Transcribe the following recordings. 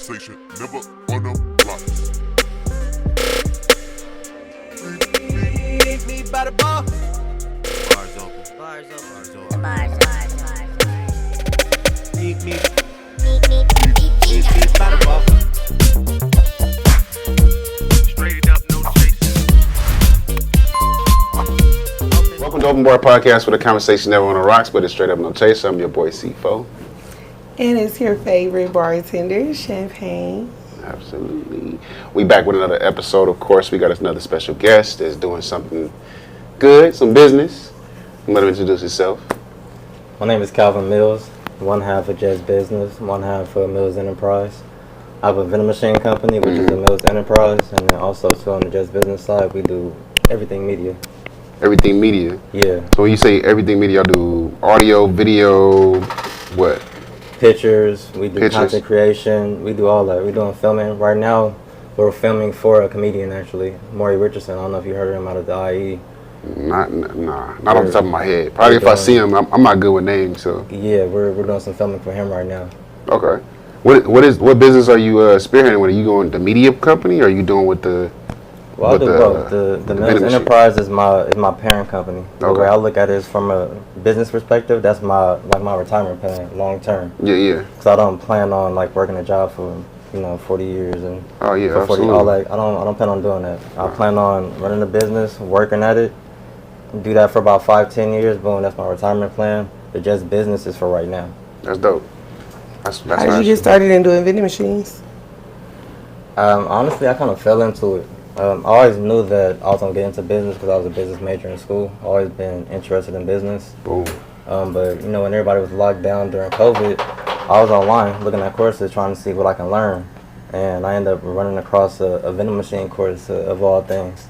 conversation, never on the blocks. Meet me by the bar. Bars open. Bars open. Bars open. Meet me by the bar. Straight up, no chasing. Welcome to Open Bar Podcast, where the conversation never on the rocks, but it's straight up no chaser. I'm your boy C4. And it's your favorite bartender, Champagne. Absolutely. We back with another episode. Of course, we got another special guest that's doing something good, some business. Let him introduce himself. My name is Calvin Mills, one half of Just Bizness, one half of Mills Enterprise. I have a vending machine company, which is a Mills Enterprise, and then also too on the Just Bizness side, we do everything media. Everything media. Yeah, So when you say everything media, y'all do audio, video, what? pictures, we do Pictures. content creation, we do all that. We're doing filming. Right now, we're filming for a comedian actually, Maury Richardson. I don't know if you heard of him out of the IE. Not off the top of my head. Probably if I see him, I'm not good with names, so. Yeah, we're doing some filming for him right now. Okay. What business are you spearheading with? Are you going the media company, or are you doing with the? Well, I with do both. The vending Mills machine? Enterprise is my parent company. The Okay. way I look at it is from a business perspective. That's my retirement plan, long term. Yeah. Cause I don't plan on like working a job for 40 years and Oh yeah, for 40 absolutely. all that. I don't plan on doing that. I plan on running a business, working at it, do that for about 5-10 years. Boom, that's my retirement plan. The Just Business is for right now. That's dope. That's How did you nice. get started in doing vending machines? Honestly, I kind of fell into it. I always knew that I was gonna get into business because I was a business major in school. Always been interested in business. Boom. But when everybody was locked down during COVID, I was online looking at courses trying to see what I can learn. And I ended up running across a vending machine course of all things.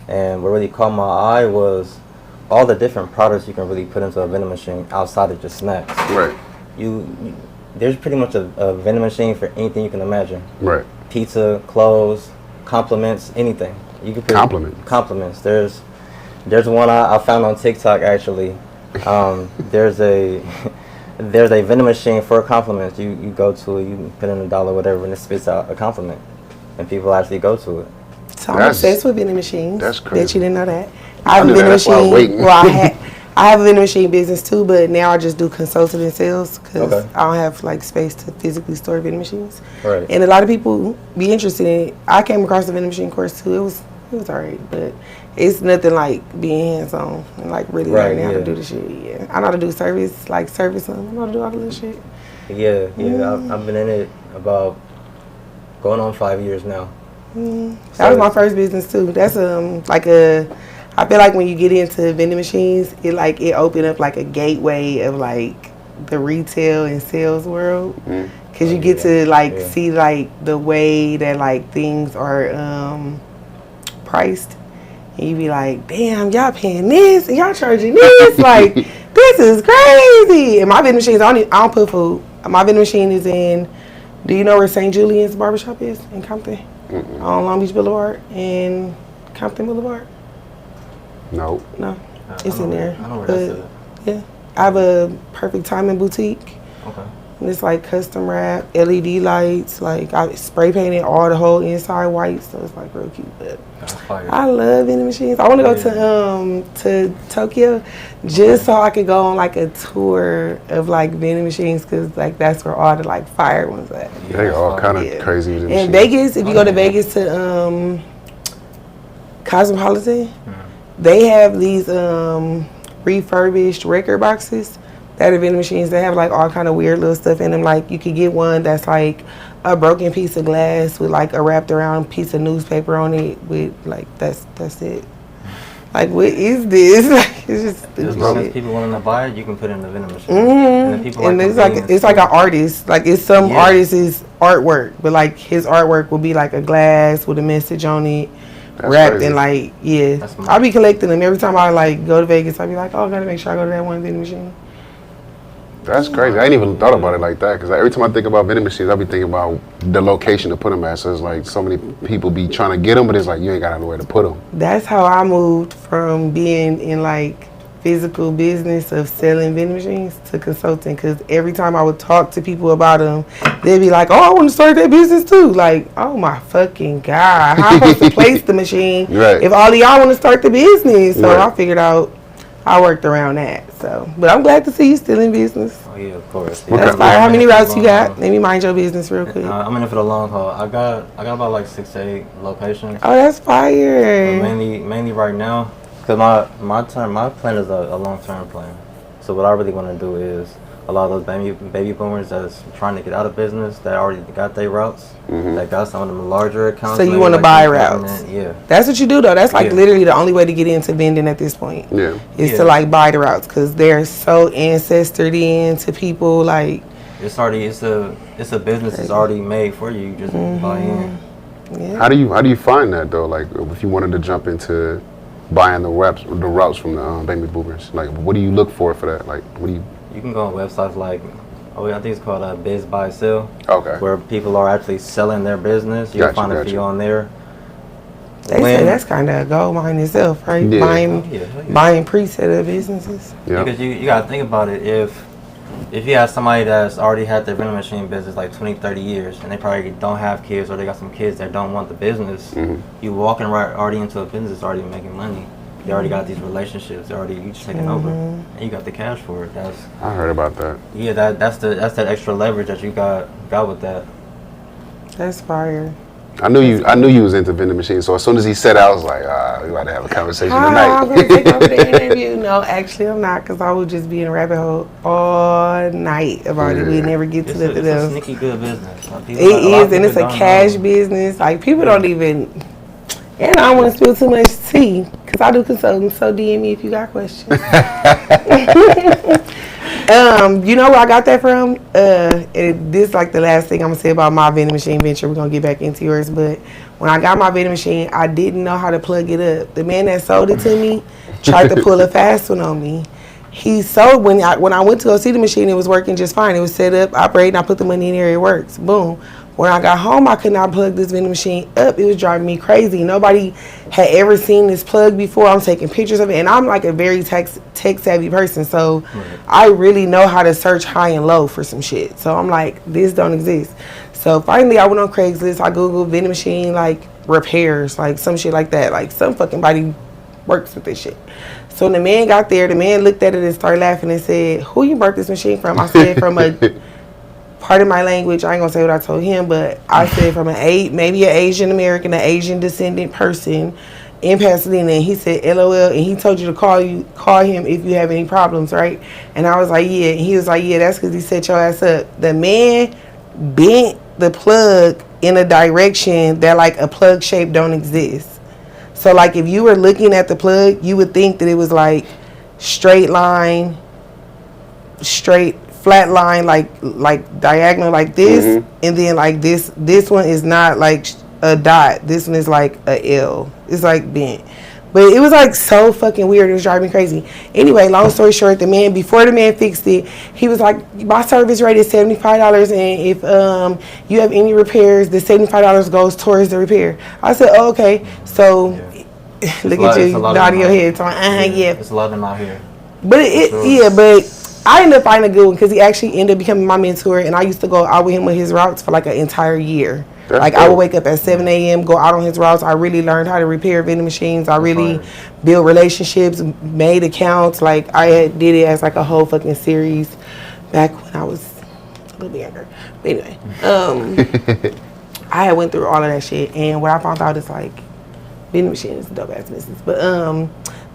And what really caught my eye was all the different products you can really put into a vending machine outside of just snacks. Right. There's pretty much a vending machine for anything you can imagine. Right. Pizza, clothes, compliments, anything. You can put compliments. There's one I found on TikTok actually. There's a vending machine for compliments. You go to it, you put in $1, whatever, and it spits out a compliment, and people actually go to it. So I'm obsessed with vending machines. That's crazy. Bet you didn't know that. I have a knew that, vending that's why I was machine. waiting. Well, I have a vending machine business too, but now I just do consulting and sales because Okay. I don't have like space to physically store vending machines. Right. And a lot of people be interested in it. I came across the vending machine course too. It was alright, but it's nothing like being hands on and like really Right, learning how to yeah. do the shit. Yeah, I know how to do service. I know how to do all the little shit. Yeah. I've been in it about going on 5 years now. That was my first business too. That's I feel like when you get into vending machines, it opened up like a gateway of like the retail and sales world, because you get to see like the way that like things are priced, and you be like, damn, y'all paying this and y'all charging this, like this is crazy. And my vending machines, I don't put food. My vending machine is in. Do you know where St. Julian's Barbershop is in Compton? On Long Beach Boulevard and Compton Boulevard? No. No, it's in there. I know where But, that's at. yeah, I have a Perfect Timing boutique. Okay. And it's like custom wrap, LED lights. Like I spray painted all the whole inside white, so it's like real cute. But That's fire. I love vending machines. I want to go to Tokyo just so I could go on like a tour of like vending machines, because like that's where all the like fire ones at. They got all kind of Yeah. crazy. with them In shit. Vegas, if you go to Vegas to Cosmopolitan, they have these refurbished record boxes that are vending machines. They have like all kind of weird little stuff in them. Like you could get one that's like a broken piece of glass with like a wrapped around piece of newspaper on it with like that's it. Like what is this? Like it's just As stupid long as shit. people willing to buy it, you can put it in the vending machine. And then people And convenience it's like an too. artist. Like it's some Yeah. artist's artwork, but like his artwork will be like a glass with a message on it, That's wrapped crazy. in like That's smart. I be collecting them every time I like go to Vegas. I be like, oh, I gotta make sure I go to that one vending machine. That's crazy. I ain't even thought about it like that, because every time I think about vending machines, I be thinking about the location to put them at. So it's like so many people be trying to get them, but it's like you ain't got anywhere to put them. That's how I moved from being in like physical business of selling vending machines to consulting, because every time I would talk to people about them, they'd be like, oh, I want to start that business too. Like, oh my fucking God, how am I supposed to place the machine if all of y'all want to start the business? So I figured out, I worked around that. So, but I'm glad to see you still in business. Oh yeah, of course. That's fire. How many routes you got? Let me mind your business real quick. I'm in it for the long haul. I got about like 6 to 8 locations. Oh, that's fire. But mainly right now, because my plan is a long-term plan. So what I really want to do is a lot of those baby boomers that's trying to get out of business, that already got their routes, that got some of them larger accounts. So you want to buy routes? Yeah. That's what you do though. That's like literally the only way to get into vending at this point. Yeah. Is to like buy the routes, because they're so ancestored into people. Like it's a business that's already made for you. You just buy in. Yeah. How do you find that though? Like if you wanted to jump into buying the routes from the baby boomers, like what do you look for that? Like what do you? You can go on websites like, I think it's called Biz Buy Sell. Okay. Where people are actually selling their business. You'll find a few on there. They say that's kind of a gold mine itself, right? Yeah. Buying preset of businesses. Yeah. Because you got to think about it. If you have somebody that's already had their vending machine business like 20, 30 years, and they probably don't have kids, or they got some kids that don't want the business, you walking already into a business that's already making money. They already got these relationships. You just taking over, and you got the cash for it. I heard about that. Yeah, that's that extra leverage that you got with that. That's fire. I knew you was into vending machines. So as soon as he said, I was like, we about to have a conversation tonight. I'm gonna take over the interview. No, actually, I'm not, because I would just be in a rabbit hole all night about it. We'd never get to nothing else. It's a sneaky good business. It is, and it's a cash business. Like people don't even. And I don't want to spill too much tea, because I do consulting, so DM me if you got questions. You know where I got that from? This is like the last thing I'm going to say about my vending machine venture. We're going to get back into yours. But when I got my vending machine, I didn't know how to plug it up. The man that sold it to me tried to pull a fast one on me. He sold, when I went to go see the machine, it was working just fine. It was set up, operating, I put the money in there, it works. Boom. When I got home, I could not plug this vending machine up. It was driving me crazy. Nobody had ever seen this plug before. I'm taking pictures of it, and I'm like a very tech savvy person, so I really know how to search high and low for some shit. So I'm like, this don't exist. So finally, I went on Craigslist. I Googled vending machine like repairs, like some shit like that. Like some fucking body works with this shit. So when the man got there, the man looked at it and started laughing and said, "Who you bought this machine from?" I said, "From a." Part of my language, I ain't gonna say what I told him, but I said from maybe an Asian American, an Asian descendant person in Pasadena. And he said, LOL, and he told you to call him if you have any problems, right? And I was like, yeah. And he was like, yeah, that's because he set your ass up. The man bent the plug in a direction that like a plug shape don't exist. So like if you were looking at the plug, you would think that it was like straight line, flat line, like diagonal like this, and then like this one is not like a dot. This one is like a L. It's like bent. But it was like so fucking weird. It was driving me crazy. Anyway, long story short, before the man fixed it, he was like, my service rate is $75, and if you have any repairs, the $75 goes towards the repair. I said, oh, okay. So look at you nodding your head. So yeah. There's a lot of them out here. But but I ended up finding a good one, because he actually ended up becoming my mentor, and I used to go out with him with his routes for like an entire year. I would wake up at 7 a.m., go out on his routes. I really learned how to repair vending machines. I really built relationships, made accounts. Like I did it as like a whole fucking series back when I was a little bit younger. But anyway, I had went through all of that shit, and what I found out is like vending machines is a dope ass business. But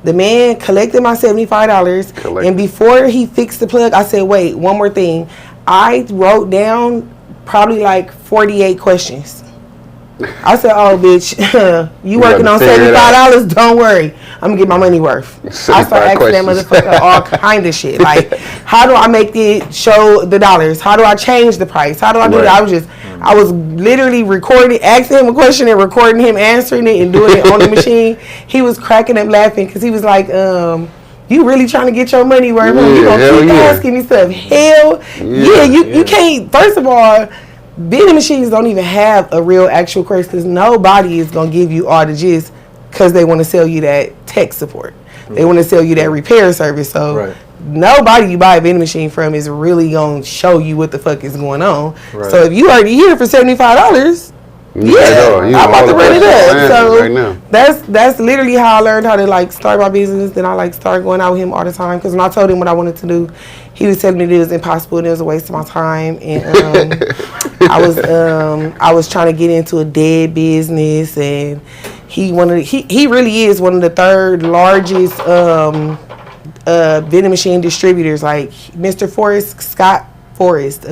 the man collected my $75, and before he fixed the plug, I said, wait, one more thing. I wrote down probably like 48 questions. I said, oh, bitch, you working on $75, don't worry. I'm going to get my money worth. I started asking that motherfucker all kind of shit. Like, how do I make it show the dollars? How do I change the price? How do I do that? I was literally asking him a question and recording him answering it and doing it on the machine. He was cracking up laughing, because he was like, you really trying to get your money worth? You gonna keep asking me stuff? Hell yeah. You can't. First of all, vending machines don't even have a real actual course, because nobody is gonna give you all the gist because they want to sell you that tech support. They want to sell you that repair service. So nobody you buy a vending machine from is really gonna show you what the fuck is going on. So if you already here for $75. I'm about to run it up. So that's literally how I learned how to like start my business. Then I like started going out with him all the time because when I told him what I wanted to do, he was telling me that it was impossible and it was a waste of my time. And I was trying to get into a dead business, and he really is one of the third largest vending machine distributors. Like Mr. Scott Forrest.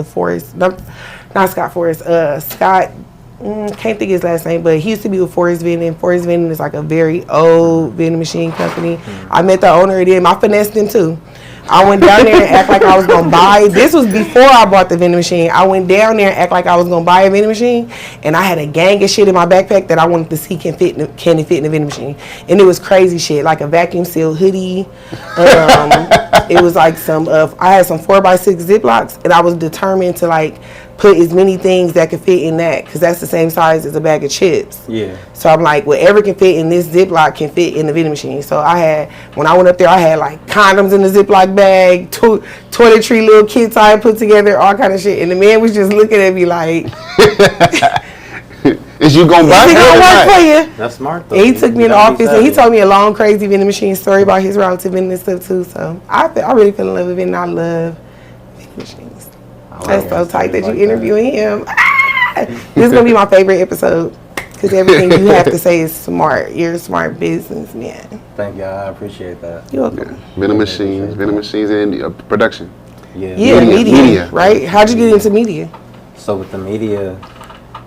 Can't think of his last name, but he used to be with Forrest Vending. Forrest Vending is like a very old vending machine company. I met the owner of them. I finessed him too. I went down there and act like I was going to buy. This was before I bought the vending machine. I went down there and act like I was going to buy a vending machine, and I had a gang of shit in my backpack that I wanted to see can it fit in the vending machine. And it was crazy shit, like a vacuum sealed hoodie. It was like I had some 4x6 Ziplocs, and I was determined to like put as many things that could fit in that, because that's the same size as a bag of chips. Yeah. So I'm like, whatever can fit in this Ziploc can fit in the vending machine. So when I went up there, I had like condoms in the Ziploc bag, toiletry little kits I had put together, all kind of shit. And the man was just looking at me like, is you gonna buy it? Work for you? That's smart though. And he took me in the office and he told me a long, crazy vending machine story about his route to vending and stuff too. So I really fell in love with vending. I love vending machines. That's so tight that you interviewing him. This is gonna be my favorite episode because everything you have to say is smart. You're a smart businessman. Thank you. I appreciate that. You're welcome. Vending machines, and production. Yeah, media, right? How'd you get into media? So with the media,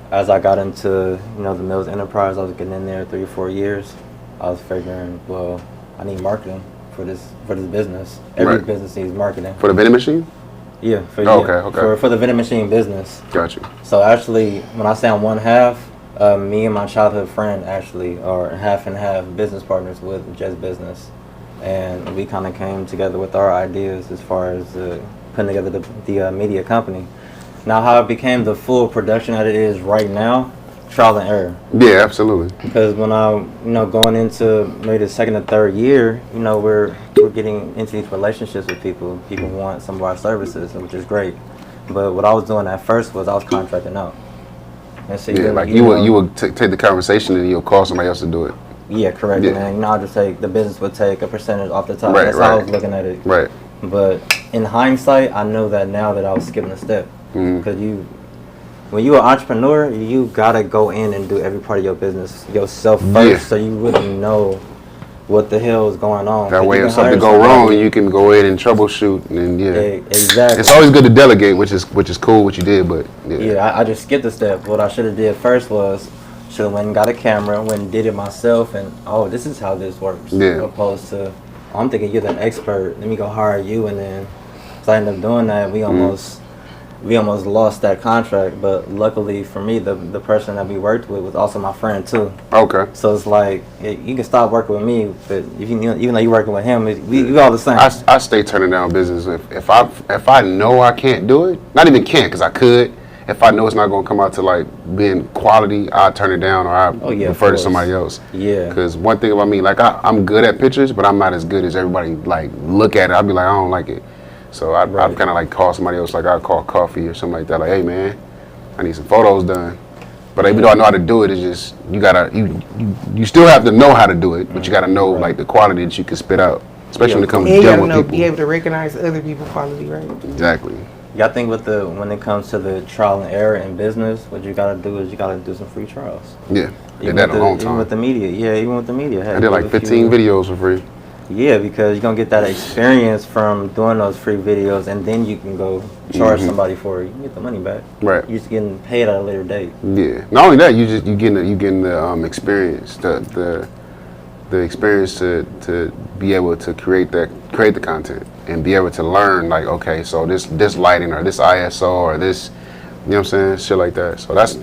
as I got into the Mills Enterprise, I was getting in there 3 or 4 years. I was figuring, well, I need marketing for this business. Every business needs marketing. For the vending machine? Yeah, for the vending machine business. Got you. So actually, when I say I'm one half, me and my childhood friend actually are half and half business partners with Just Bizness, and we kind of came together with our ideas as far as putting together the media company. Now, how it became the full production that it is right now, trial and error. Yeah, absolutely. Because when going into maybe the second or third year, we're getting into these relationships with people. People want some of our services, which is great. But what I was doing at first was I was contracting out. And so you would take the conversation and you'll call somebody else to do it. Yeah, correct. Yeah. And I'll just the business would take a percentage off the top. That's how I was looking at it. Right. But in hindsight, I know that now that I was skipping a step. Because when you're an entrepreneur, you gotta go in and do every part of your business yourself first, so you really know what the hell is going on. That way, if something go wrong, you can go in and troubleshoot. And exactly. It's always good to delegate, which is cool what you did, but I just skipped a step. What I should have did first was should have went and got a camera, went and did it myself, and this is how this works. Yeah. Opposed to I'm thinking you're the expert. Let me go hire you, and then so I ended up doing that. We almost lost that contract, but luckily for me, the person that we worked with was also my friend too. Okay. So it's like you can stop working with me, but even though you're working with him, we all the same. I stay turning down business if I know I can't do it. Not even can't, because I could. If I know it's not going to come out to like being quality, I turn it down or I refer to somebody else. Yeah. Because one thing about me, like I'm good at pictures, but I'm not as good as everybody. Like look at it, I'll be like I don't like it. So I'd kind of like call somebody else, like I'd call Coffee or something like that. Like, hey man, I need some photos done. But even though I know how to do it, it's just you still have to know how to do it, but you got to know like the quality that you can spit out, especially when it comes to dealing with people. Be able to recognize other people's quality, right? Exactly. Yeah, I think when it comes to the trial and error in business, what you gotta do is you gotta do some free trials. Yeah, did that a long time. Even with the media, even with the media. I did like 15 videos for free. Yeah, because you're gonna get that experience from doing those free videos, and then you can go charge somebody for it. You can get the money back. Right. You're just getting paid at a later date. Yeah. Not only that, you getting the experience, the experience to be able to create the content and be able to learn like, okay, so this lighting or this ISO or this, you know what I'm saying, shit like that. So that's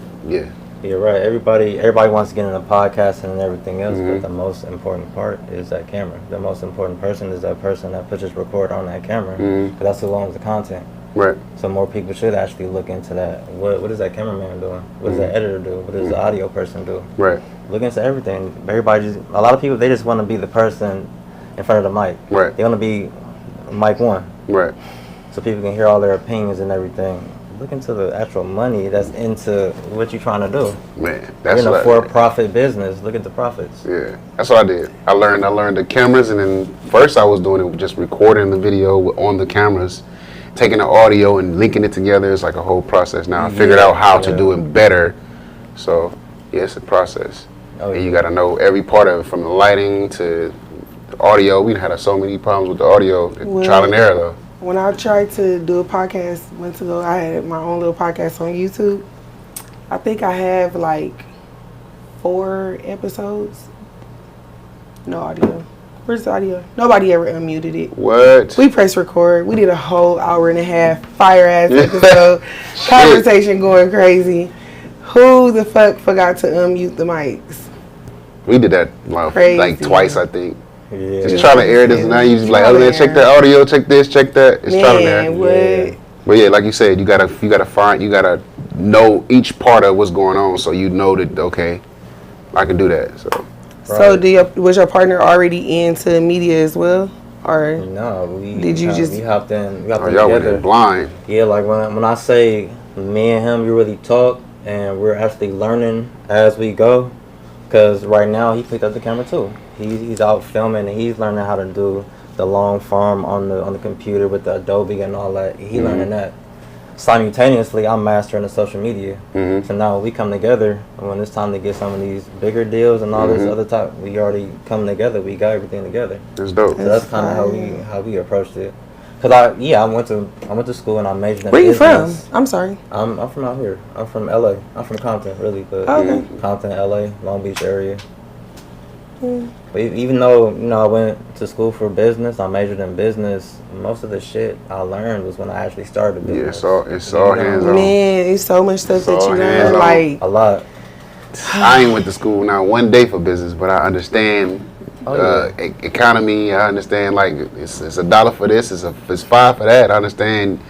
Yeah, right. Everybody wants to get into podcasting and everything else, but the most important part is that camera. The most important person is that person that pushes record on that camera, because that's who owns the content. Right. So more people should actually look into that. What is that cameraman doing? What does that editor do? What does the audio person do? Right. Look into everything. A lot of people, they just want to be the person in front of the mic. Right. They want to be mic one. Right. So people can hear all their opinions and everything. Look into the actual money that's into what you're trying to do. Man, that's You're in a what for-profit business. Look at the profits. Yeah, that's what I did. I learned the cameras, and then first I was doing it just recording the video on the cameras, taking the audio and linking it together. It's like a whole process now. I figured out how to do it better. So yeah, it's a process. Oh, and you got to know every part of it, from the lighting to the audio. We had so many problems with the audio. Trial and error though. When I tried to do a podcast months ago, I had my own little podcast on YouTube. I think I have like 4 episodes. No audio. Where's the audio? Nobody ever unmuted it. What? We pressed record. We did a whole hour and a half fire ass episode. Conversation going crazy. Who the fuck forgot to unmute the mics? We did that like twice, I think. Yeah. Just trying to air this, and now you just like, oh man, check that audio, check this, check that. It's trial and error. What? But yeah, like you said, you gotta know each part of what's going on, so you know that okay, I can do that. So Was your partner already into media as well, or no? We hopped in y'all together. went in blind. Yeah, like when I say me and him, we really talk, and we're actually learning as we go. Because right now he picked up the camera too. He's out filming and he's learning how to do the long form on the computer with the Adobe and all that. He learning that. Simultaneously, I'm mastering the social media. So now we come together, and when it's time to get some of these bigger deals and all this other type, we already come together. We got everything together. That's dope. So that's kind of how we approached it. Cause I went to school and I majored in where you business. from? I'm sorry. I'm from out here. I'm from LA. I'm from Compton, really, but Compton, LA, Long Beach area. But even though I went to school for business, I majored in business. Most of the shit I learned was when I actually started business. Yeah, it's all hands on. Man, it's so much stuff that you learn. Like a lot. I ain't went to school now one day for business, but I understand economy. I understand like it's $1 for this, it's $5 for that. I understand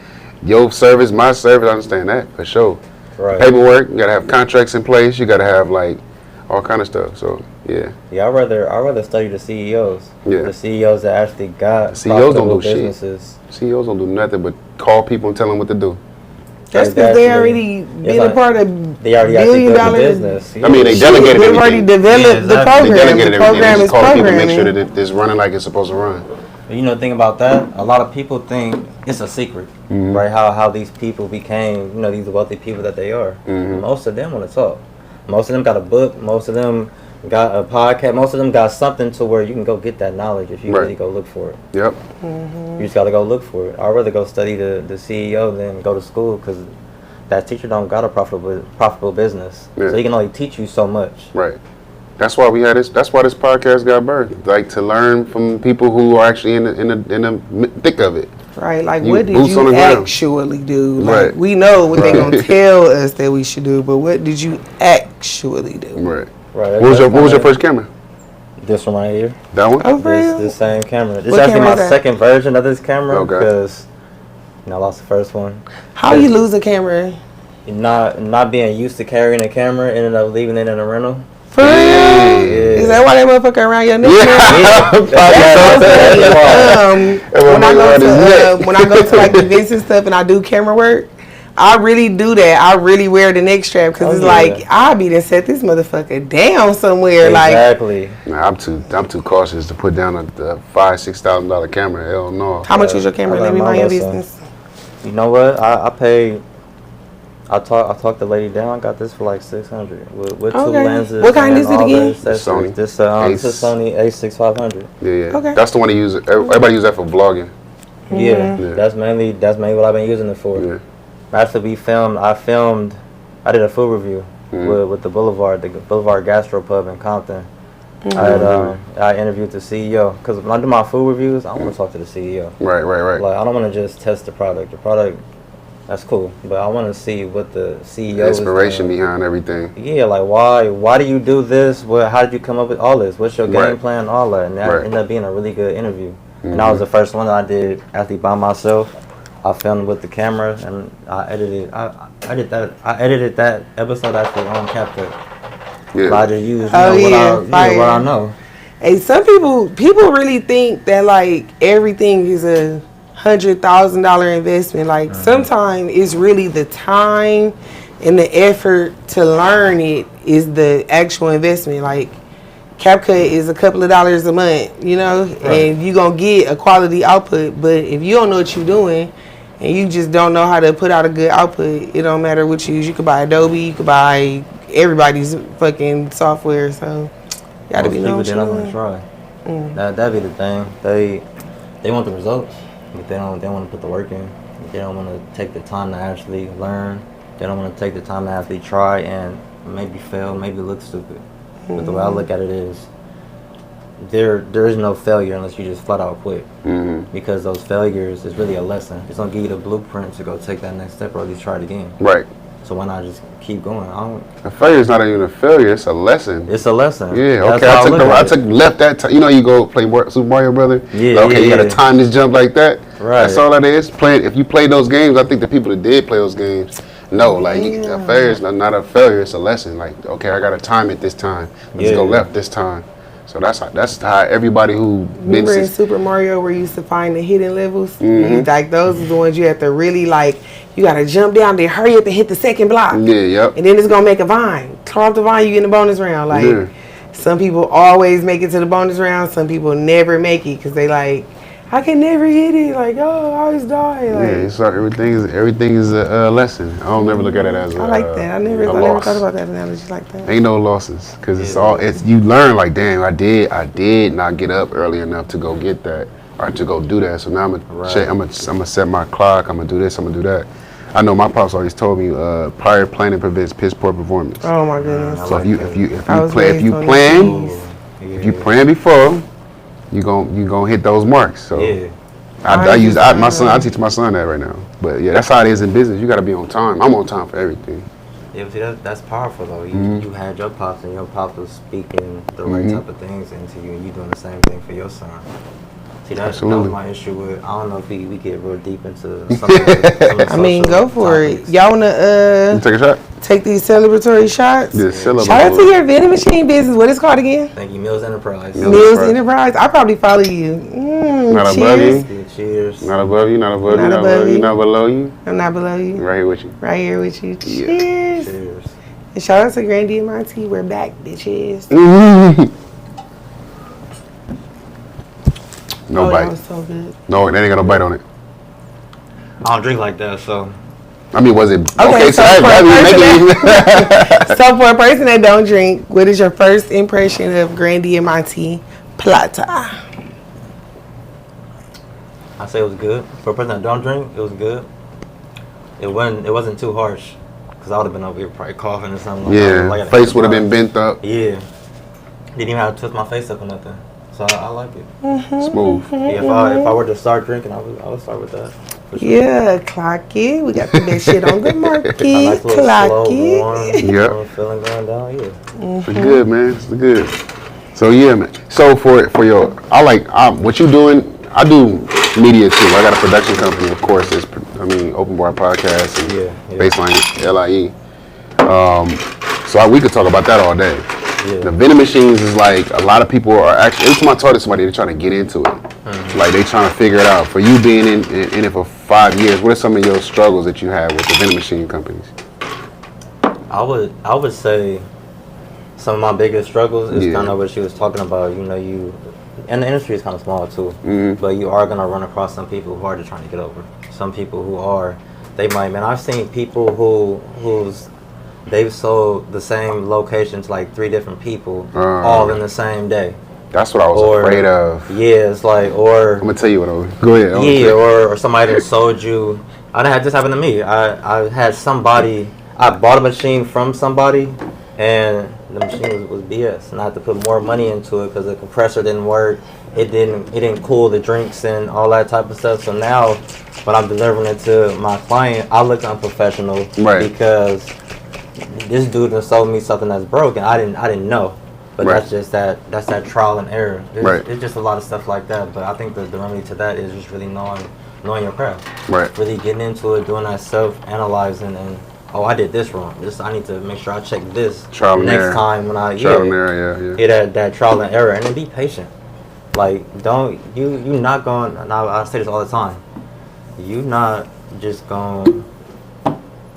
your service, my service. I understand that for sure. Right. Paperwork, you gotta have contracts in place. You gotta have like all kind of stuff. So yeah. Yeah, I'd rather study the CEOs. Yeah. The CEOs that actually got CEOs don't do businesses. Shit. CEOs don't do nothing but call people and tell them what to do. That's because they already been a part of they already $billion business. I mean, they delegated They've already developed the program. They delegated the program everything. is Just call people and programming. make sure that it's running like it's supposed to run. You know, the thing about that, a lot of people think it's a secret, right? How these people became, these wealthy people that they are. Most of them want to talk. Most of them got a book. Most of them got a podcast. Most of them got something to where you can go get that knowledge if you really go look for it. Yep. You just got to go look for it. I'd rather go study the CEO than go to school because that teacher don't got a profitable business. So he can only teach you so much. Right. That's why we had this. That's why this podcast got birthed. Like to learn from people who are actually in the thick of it. Right. Like what did you actually do? Like we know what they're gonna tell us that we should do, but what did you actually do? Right. Right. What was your first camera? This one right here. That one? Oh, for real? This same camera. This is actually my second version of this camera because I lost the first one. How you lose a camera? Not being used to carrying a camera, ended up leaving it in a rental. For real? Is that why that motherfucker around your neck? When I go to like events and stuff and I do camera work, I really do that. I really wear the neck strap because it's like I be to set this motherfucker down somewhere. Exactly. Like I'm too cautious to put down a $5,000-$6,000 camera. Hell no. How much was your camera? Let me mind your business. You know what? I paid. I talked the lady down. I got this for like $600 with 2 lenses. What kind is it again? Sony. This is Sony A6500. Yeah. Okay. That's the one to use. Everybody use that for vlogging. Yeah. That's mainly what I've been using it for. Yeah. Actually, I did a food review with the Boulevard Gastro Pub in Compton. I interviewed the CEO because when I do my food reviews, I want to talk to the CEO. Right. Like I don't want to just test the product. The product, that's cool, but I want to see what the CEO inspiration behind everything. Yeah, like why do you do this? How did you come up with all this? What's your game plan? All that, and that ended up being a really good interview. And that was the first one that I did actually by myself. I filmed with the camera and I edited. I edited that episode actually on CapCut. Yeah. I just used what I know. Hey, some people really think that like everything is a $100,000 investment. Like sometimes it's really the time and the effort to learn it is the actual investment. Like CapCut is a couple of dollars a month, you know, and you gonna get a quality output. But if you don't know what you're doing and you just don't know how to put out a good output, it don't matter what you use. You could buy Adobe, you could buy everybody's fucking software. So you gotta be knowing what you're doing. Try. That'd be the thing. They want the results, but they don't want to put the work in. They don't want to take the time to actually learn. They don't want to take the time to actually try and maybe fail, maybe look stupid. But the way I look at it is, there is no failure unless you just flat out quit. Because those failures is really a lesson. It's gonna give you the blueprint to go take that next step or at least try it again. Right. So why not just keep going? A failure is not even a failure; it's a lesson. It's a lesson. Yeah. Okay. I took left that time. You know, you go play Super Mario Brother. Yeah. Like, okay, you gotta time this jump like that. Right. That's all that is. If you play those games, I think the people that did play those games. No, like a failure is not a failure. It's a lesson. Like, okay, I gotta time it this time. Let's go left this time. So that's how everybody who remember in Super Mario where you used to find the hidden levels. Like those are the ones you have to really like. You gotta jump down there, hurry up and hit the second block. Yeah, yep. And then it's gonna make a vine. Climb up the vine, you get in the bonus round. Like some people always make it to the bonus round. Some people never make it because they like. I can never hit it. Like, oh, I always die. Like, so everything is a lesson. I don't never look at it as a I like that. I never thought about that analogy like that. Ain't no losses because it's you learn like, damn, I did not get up early enough to go get that or to go do that. So now I'm gonna set my clock. I'm gonna do this. I'm gonna do that. I know my pops always told me prior planning prevents piss poor performance. Oh my goodness. So if you plan before. You gonna hit those marks. So I teach my son that right now. But yeah, that's how it is in business. You gotta be on time. I'm on time for everything. Yeah, but see, that's powerful though. You had your pops and your pops was speaking the right type of things into you, and you doing the same thing for your son. See, that was my issue with. I don't know if we get real deep into some of the I mean, go for topics. it. Y'all wanna take a shot? Take these celebratory shots. Yeah, Shout out to your vending machine business. What is it called again? Thank you, Mills Enterprise. Mills Enterprise. I probably follow you. Not cheers. above you. Cheers. Not above you. Not above you. Not above you. Not below you. I'm not below you. Right here with you. Right here with you. Yeah. Cheers. Cheers. And shout out to Grandy and Monty. We're back, bitches. No bite. That was so good. No, they ain't got no bite on it. I don't drink like that, so. I mean, was it okay? So for a person that don't drink, what is your first impression of Grandy and Monty Plata? I say it was good. For a person that don't drink, it was good. It wasn't too harsh, because I would have been over here probably coughing or something. Yeah, face would have been bent up. Yeah, didn't even have to twist my face up or nothing. So I like it. Smooth. Yeah, if I were to start drinking, I would start with that. Sure. Yeah, clock it. We got the best shit on the market. Nice clock it. Warm, yep. Feeling going down. Yeah. It's good, man. It's good. So yeah, man. So for your, what you doing. I do media too. I got a production company, of course. Open Bar Podcast and Baseline LIE. So we could talk about that all day. Yeah. The vending machines is like a lot of people are actually. Every time I talk to somebody, they're trying to get into it. Like they trying to figure it out. For you being in it for 5 years, what are some of your struggles that you have with the vending machine companies? I would say some of my biggest struggles is kind of what she was talking about. You know, and the industry is kind of small too, but you are gonna run across some people who are just trying to get over. Some people who are, I've seen people they've sold the same location to like 3 different people all in the same day. That's what I was afraid of. Yeah, it's like, or I'm gonna tell you what I was. Go ahead. Yeah, or somebody that sold you. I had this happen to me. I had somebody. I bought a machine from somebody, and the machine was BS, and I had to put more money into it because the compressor didn't work. It didn't cool the drinks and all that type of stuff. So now, when I'm delivering it to my client, I look unprofessional because this dude done sold me something that's broken. I didn't know. But that's just that trial and error. It's just a lot of stuff like that. But I think the remedy to that is just really knowing your craft. Right. Really getting into it, doing that self-analyzing, and oh, I did this wrong. I need to make sure I check this trial and next error. time when I trial and error, yeah, that trial and error, and then be patient. Like, don't you not going. And I say this all the time. You not just going.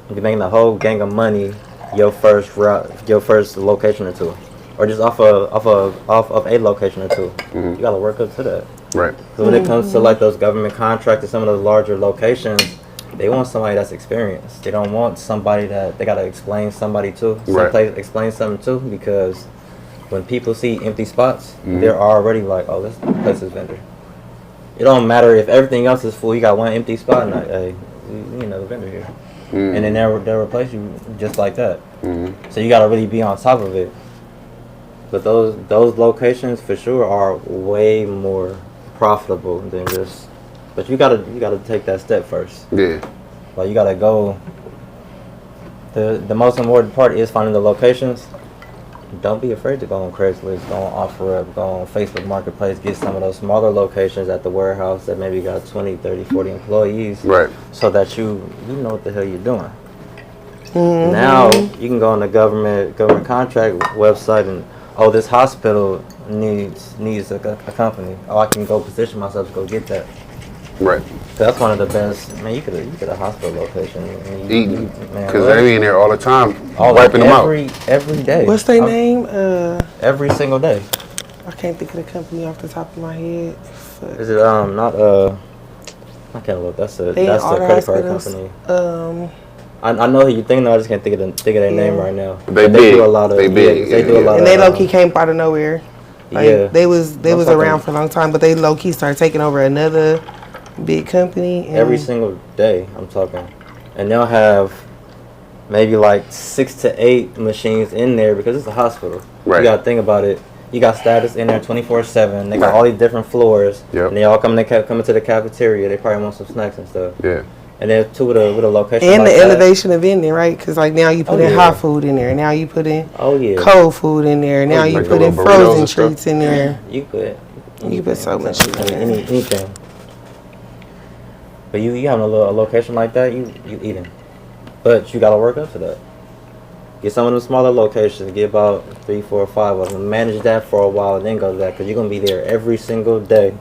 You're making a whole gang of money your first location or two, or just off of a location or two. You gotta work up to that. Right. So when it comes to like those government contracts and some of those larger locations, they want somebody that's experienced. They don't want somebody that they gotta explain somebody to, explain something to, because when people see empty spots, they're already like, oh, this place is vendor. It don't matter if everything else is full. You got one empty spot, and like, hey, you need another vendor here. And then they'll replace you just like that. So you gotta really be on top of it. But those locations for sure are way more profitable than just. But you gotta take that step first. Yeah. Like you gotta go. The most important part is finding the locations. Don't be afraid to go on Craigslist, go on OfferUp, go on Facebook Marketplace, get some of those smaller locations at the warehouse that maybe got 20, 30, 40 employees. Right. So that you know what the hell you're doing. Now you can go on the government contract website and, oh, this hospital needs a company. Oh, I can go position myself to go get that. Right. So that's one of the best. Man, you could a hospital location. Eating. Because they in there all the time, wiping them out. Every day. What's their name? Every single day. I can't think of the company off the top of my head. Fuck. Is it not I can't look. That's a credit card company. I know who you think. I just can't think of their name right now. They do a lot of. They do a lot. And they low key came out of nowhere. Like, they was Motherfucker. around for a long time, but they low key started taking over another big company. Every single day, I'm talking, and they'll have maybe like 6 to 8 machines in there because it's a hospital. Right. You gotta think about it. You got status in there 24/7. They got all these different floors, and they all come into the cafeteria. They probably want some snacks and stuff. Yeah. And then too with a location and like the that. elevation of vending, right? Because like now you put in hot food in there. Now you put in cold food in there. Now you put in frozen treats in there. You put so much in there. Anything. But you having a location like that, you eating. But you gotta work up to that. Get some of them smaller locations. Get about 3, 4, 5 of them. Manage that for a while, and then go to that, because you're gonna be there every single day,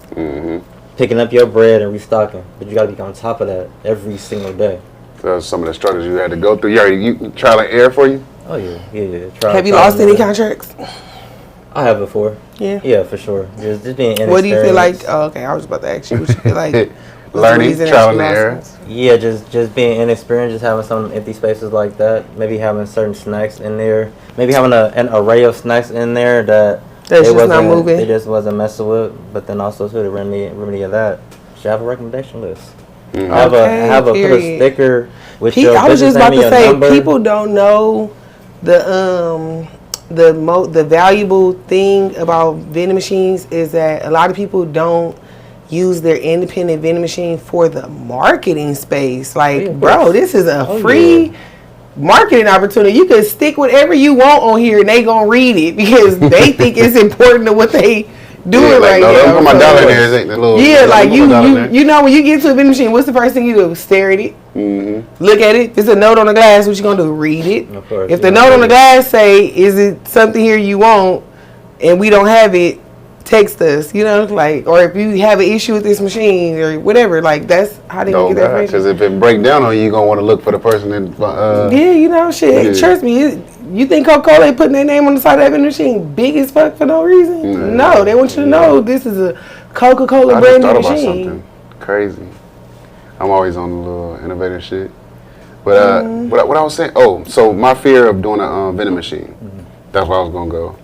picking up your bread and restocking. But you gotta be on top of that every single day. So that's some of the struggles you had to go through. You trial and error for you? Oh yeah. Have you lost any contracts? I have before. Yeah, for sure. Just being inexperienced. What do you feel like? Oh, okay, I was about to ask you. What you feel like? Learning, trial and error. Yeah, just being inexperienced, just having some empty spaces like that. Maybe having certain snacks in there. Maybe having an array of snacks in there that that's just not moving. They just wasn't messing with. But then also to the remedy of that, should have a recommendation list. Put a sticker with your I was just about to say, number. People don't know the valuable thing about vending machines is that a lot of people don't use their independent vending machine for the marketing space. Like, bro, this is a free marketing opportunity. You can stick whatever you want on here and they gonna read it because they think it's important to what they doing right now. Don't put my dollar in there. Like you know when you get to a vending machine, what's the first thing you do? Stare at it. Look at it. If it's a note on the glass, what you gonna do? Read it. Of course, if the note on the glass say, is it something here you want and we don't have it, text us, like, or if you have an issue with this machine or whatever, like, that's how they get that information. Because if it break down on you, you're going to want to look for the person that... shit. Trust me, you think Coca-Cola ain't putting their name on the side of that vending machine big as fuck for no reason? No, they want you to know this is a Coca-Cola brand new machine. Something crazy. I'm always on a little innovative shit. But what I was saying, so my fear of doing a vending machine, that's where I was going to go.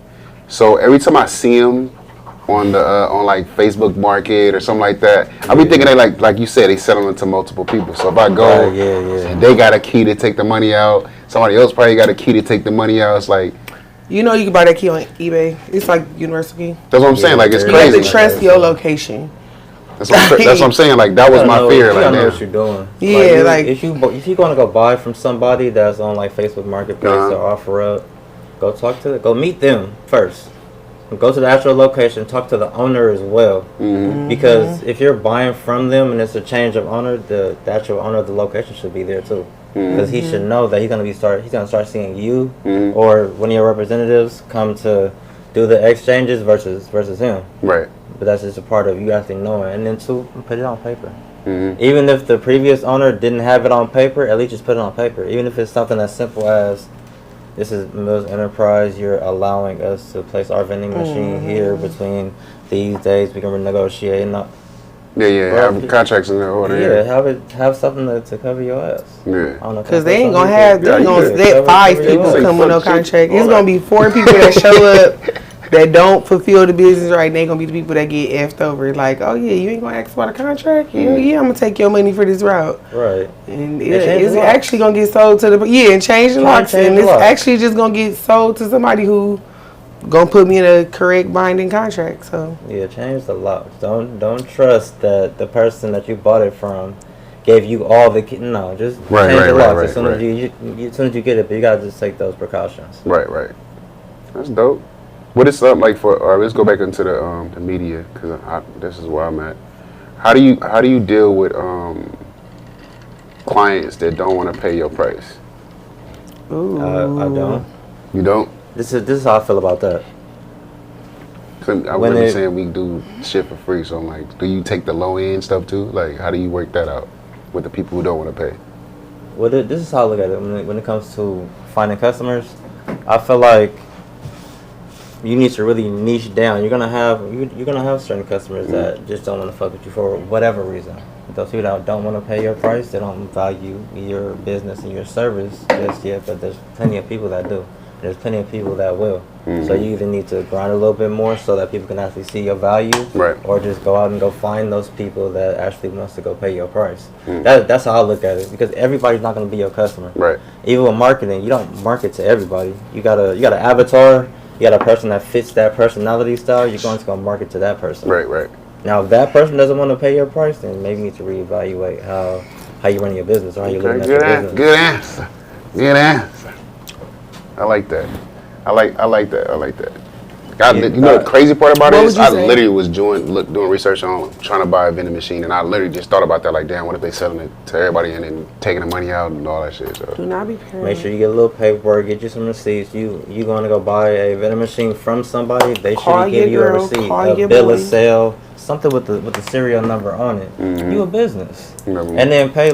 So every time I see them, on like Facebook Market or something like that, I be thinking they like you said, they selling it to multiple people. So if I go, they got a key to take the money out. Somebody else probably got a key to take the money out. It's like, you can buy that key on eBay. It's like universal key. That's what I'm saying. Like, it's crazy. You have to trust your location. That's what I'm saying. Like, that was my fear. You don't know what you're doing. Yeah, if you're going to go buy from somebody that's on like Facebook Marketplace or OfferUp, go meet them first. Go to the actual location, talk to the owner as well. Because if you're buying from them and it's a change of owner, the actual owner of the location should be there too. because he should know that he's gonna start seeing you or one of your representatives come to do the exchanges versus him. Right. But that's just a part of you actually knowing, and then two, put it on paper. Even if the previous owner didn't have it on paper, at least just put it on paper. Even if it's something as simple as, this is Mills Enterprise, you're allowing us to place our vending machine here between these days. We can renegotiate. Have contracts in there order. Have something to cover your ass. Yeah. Because they ain't gonna have, they're gonna let 5 people come with no contract. It's gonna be 4 people that show up that don't fulfill the business right. They gonna be the people that get effed over. Like, oh yeah, you ain't gonna ask for the contract? Hell yeah, I'm gonna take your money for this route. Right. And it's actually gonna get sold to the and change the locks, and it's actually just gonna get sold to somebody who gonna put me in a correct binding contract. So change the locks. Don't trust that the person that you bought it from gave you all the change the locks as soon as you get it. But you gotta just take those precautions. Right. That's dope. What is something like for? Let's go back into the media, because this is where I'm at. How do you deal with clients that don't want to pay your price? Ooh. I don't. You don't? This is how I feel about that. I'm really saying we do shit for free, so I'm like, do you take the low end stuff too? Like, how do you work that out with the people who don't want to pay? Well, this is how I look at it. When it comes to finding customers, I feel like you need to really niche down. You're gonna have certain customers that just don't want to fuck with you for whatever reason. Those people that don't want to pay your price, they don't value your business and your service just yet. But there's plenty of people that do. There's plenty of people that will. So you either need to grind a little bit more so that people can actually see your value, or just go out and go find those people that actually wants to go pay your price. That's how I look at it, because everybody's not going to be your customer. Right. Even with marketing, you don't market to everybody. You got an avatar. You got a person that fits that personality style. You're going to go market to that person. Right. Now, if that person doesn't want to pay your price, then maybe you need to reevaluate how you're running your business or how you're looking at your business. Good answer. I like that. I like that. You know the crazy part about it is I literally was doing research on trying to buy a vending machine, and I literally just thought about that, like, damn, what if they selling it to everybody and then taking the money out and all that shit. So do not be paranoid. Make sure you get a little paperwork, get you some receipts. You going to go buy a vending machine from somebody, they should give you a receipt, a bill of sale, something with the serial number on it. You a business. And then pay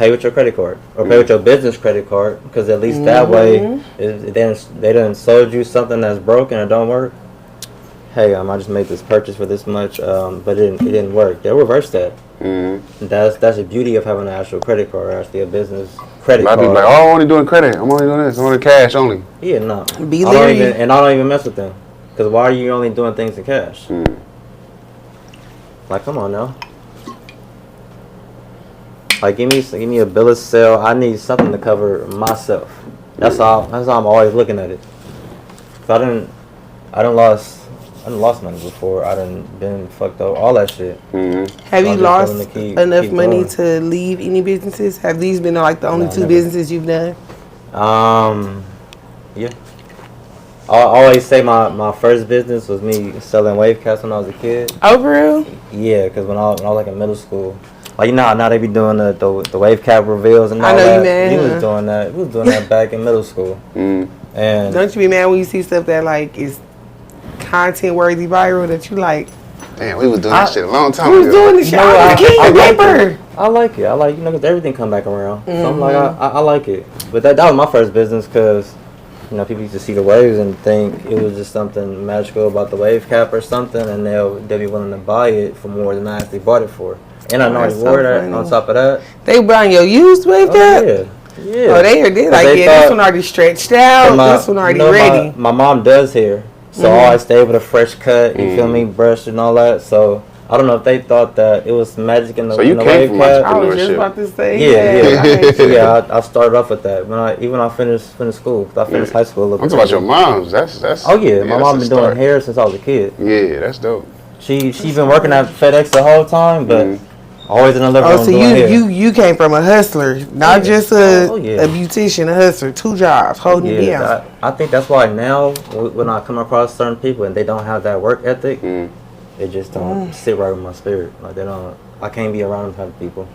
with your credit card or pay with your business credit card, because at least that way, they done sold you something that's broken or don't work. Hey, I just made this purchase for this much, but it didn't work. They'll reverse that. That's the beauty of having an actual credit card, or actually a business credit card. A lot of people like, I'm only doing credit. I'm only doing this. I'm only cash only. Yeah, no. Be leery. I don't even mess with them, because why are you only doing things in cash? Like, come on now. Like, give me a bill of sale. I need something to cover myself. That's how I'm always looking at it. I done lost money before. I done been fucked up. All that shit. Have you lost enough money to leave any businesses? Have these been like the only two businesses you've done? Yeah. I always say my first business was me selling wave caps when I was a kid. Oh, for real? Yeah, because when I was like in middle school. Like, you know how now they be doing the wave cap reveals and all that. I know you mad. We was doing that back in middle school. And don't you be mad when you see stuff that like is content worthy viral that you like? Damn, we was doing that shit a long time ago. We was doing this shit. I like it. Cause everything come back around. So I'm like, I like it. But that was my first business, because people used to see the waves and think it was just something magical about the wave cap or something, and they'll be willing to buy it for more than I actually bought it for. And I know you wore that on top of that. They buying your used wave cap? Yeah. Oh, they like, this one already stretched out. This one already ready. My mom does hair, so I always stay with a fresh cut, you feel me, brush and all that. So I don't know if they thought that it was magic in the wave cap. I was just about to say. Yeah. I started off with that. When I finished school. I finished high school. I'm talking about your mom's. That's. Oh yeah, my mom been doing hair since I was a kid. Yeah, that's dope. She been working at FedEx the whole time, but always in the living room. Oh, so you came from a hustler, not just a beautician, a hustler. 2 jobs holding it down. I think that's why now when I come across certain people and they don't have that work ethic, it just don't sit right with my spirit. Like, I can't be around them type of people.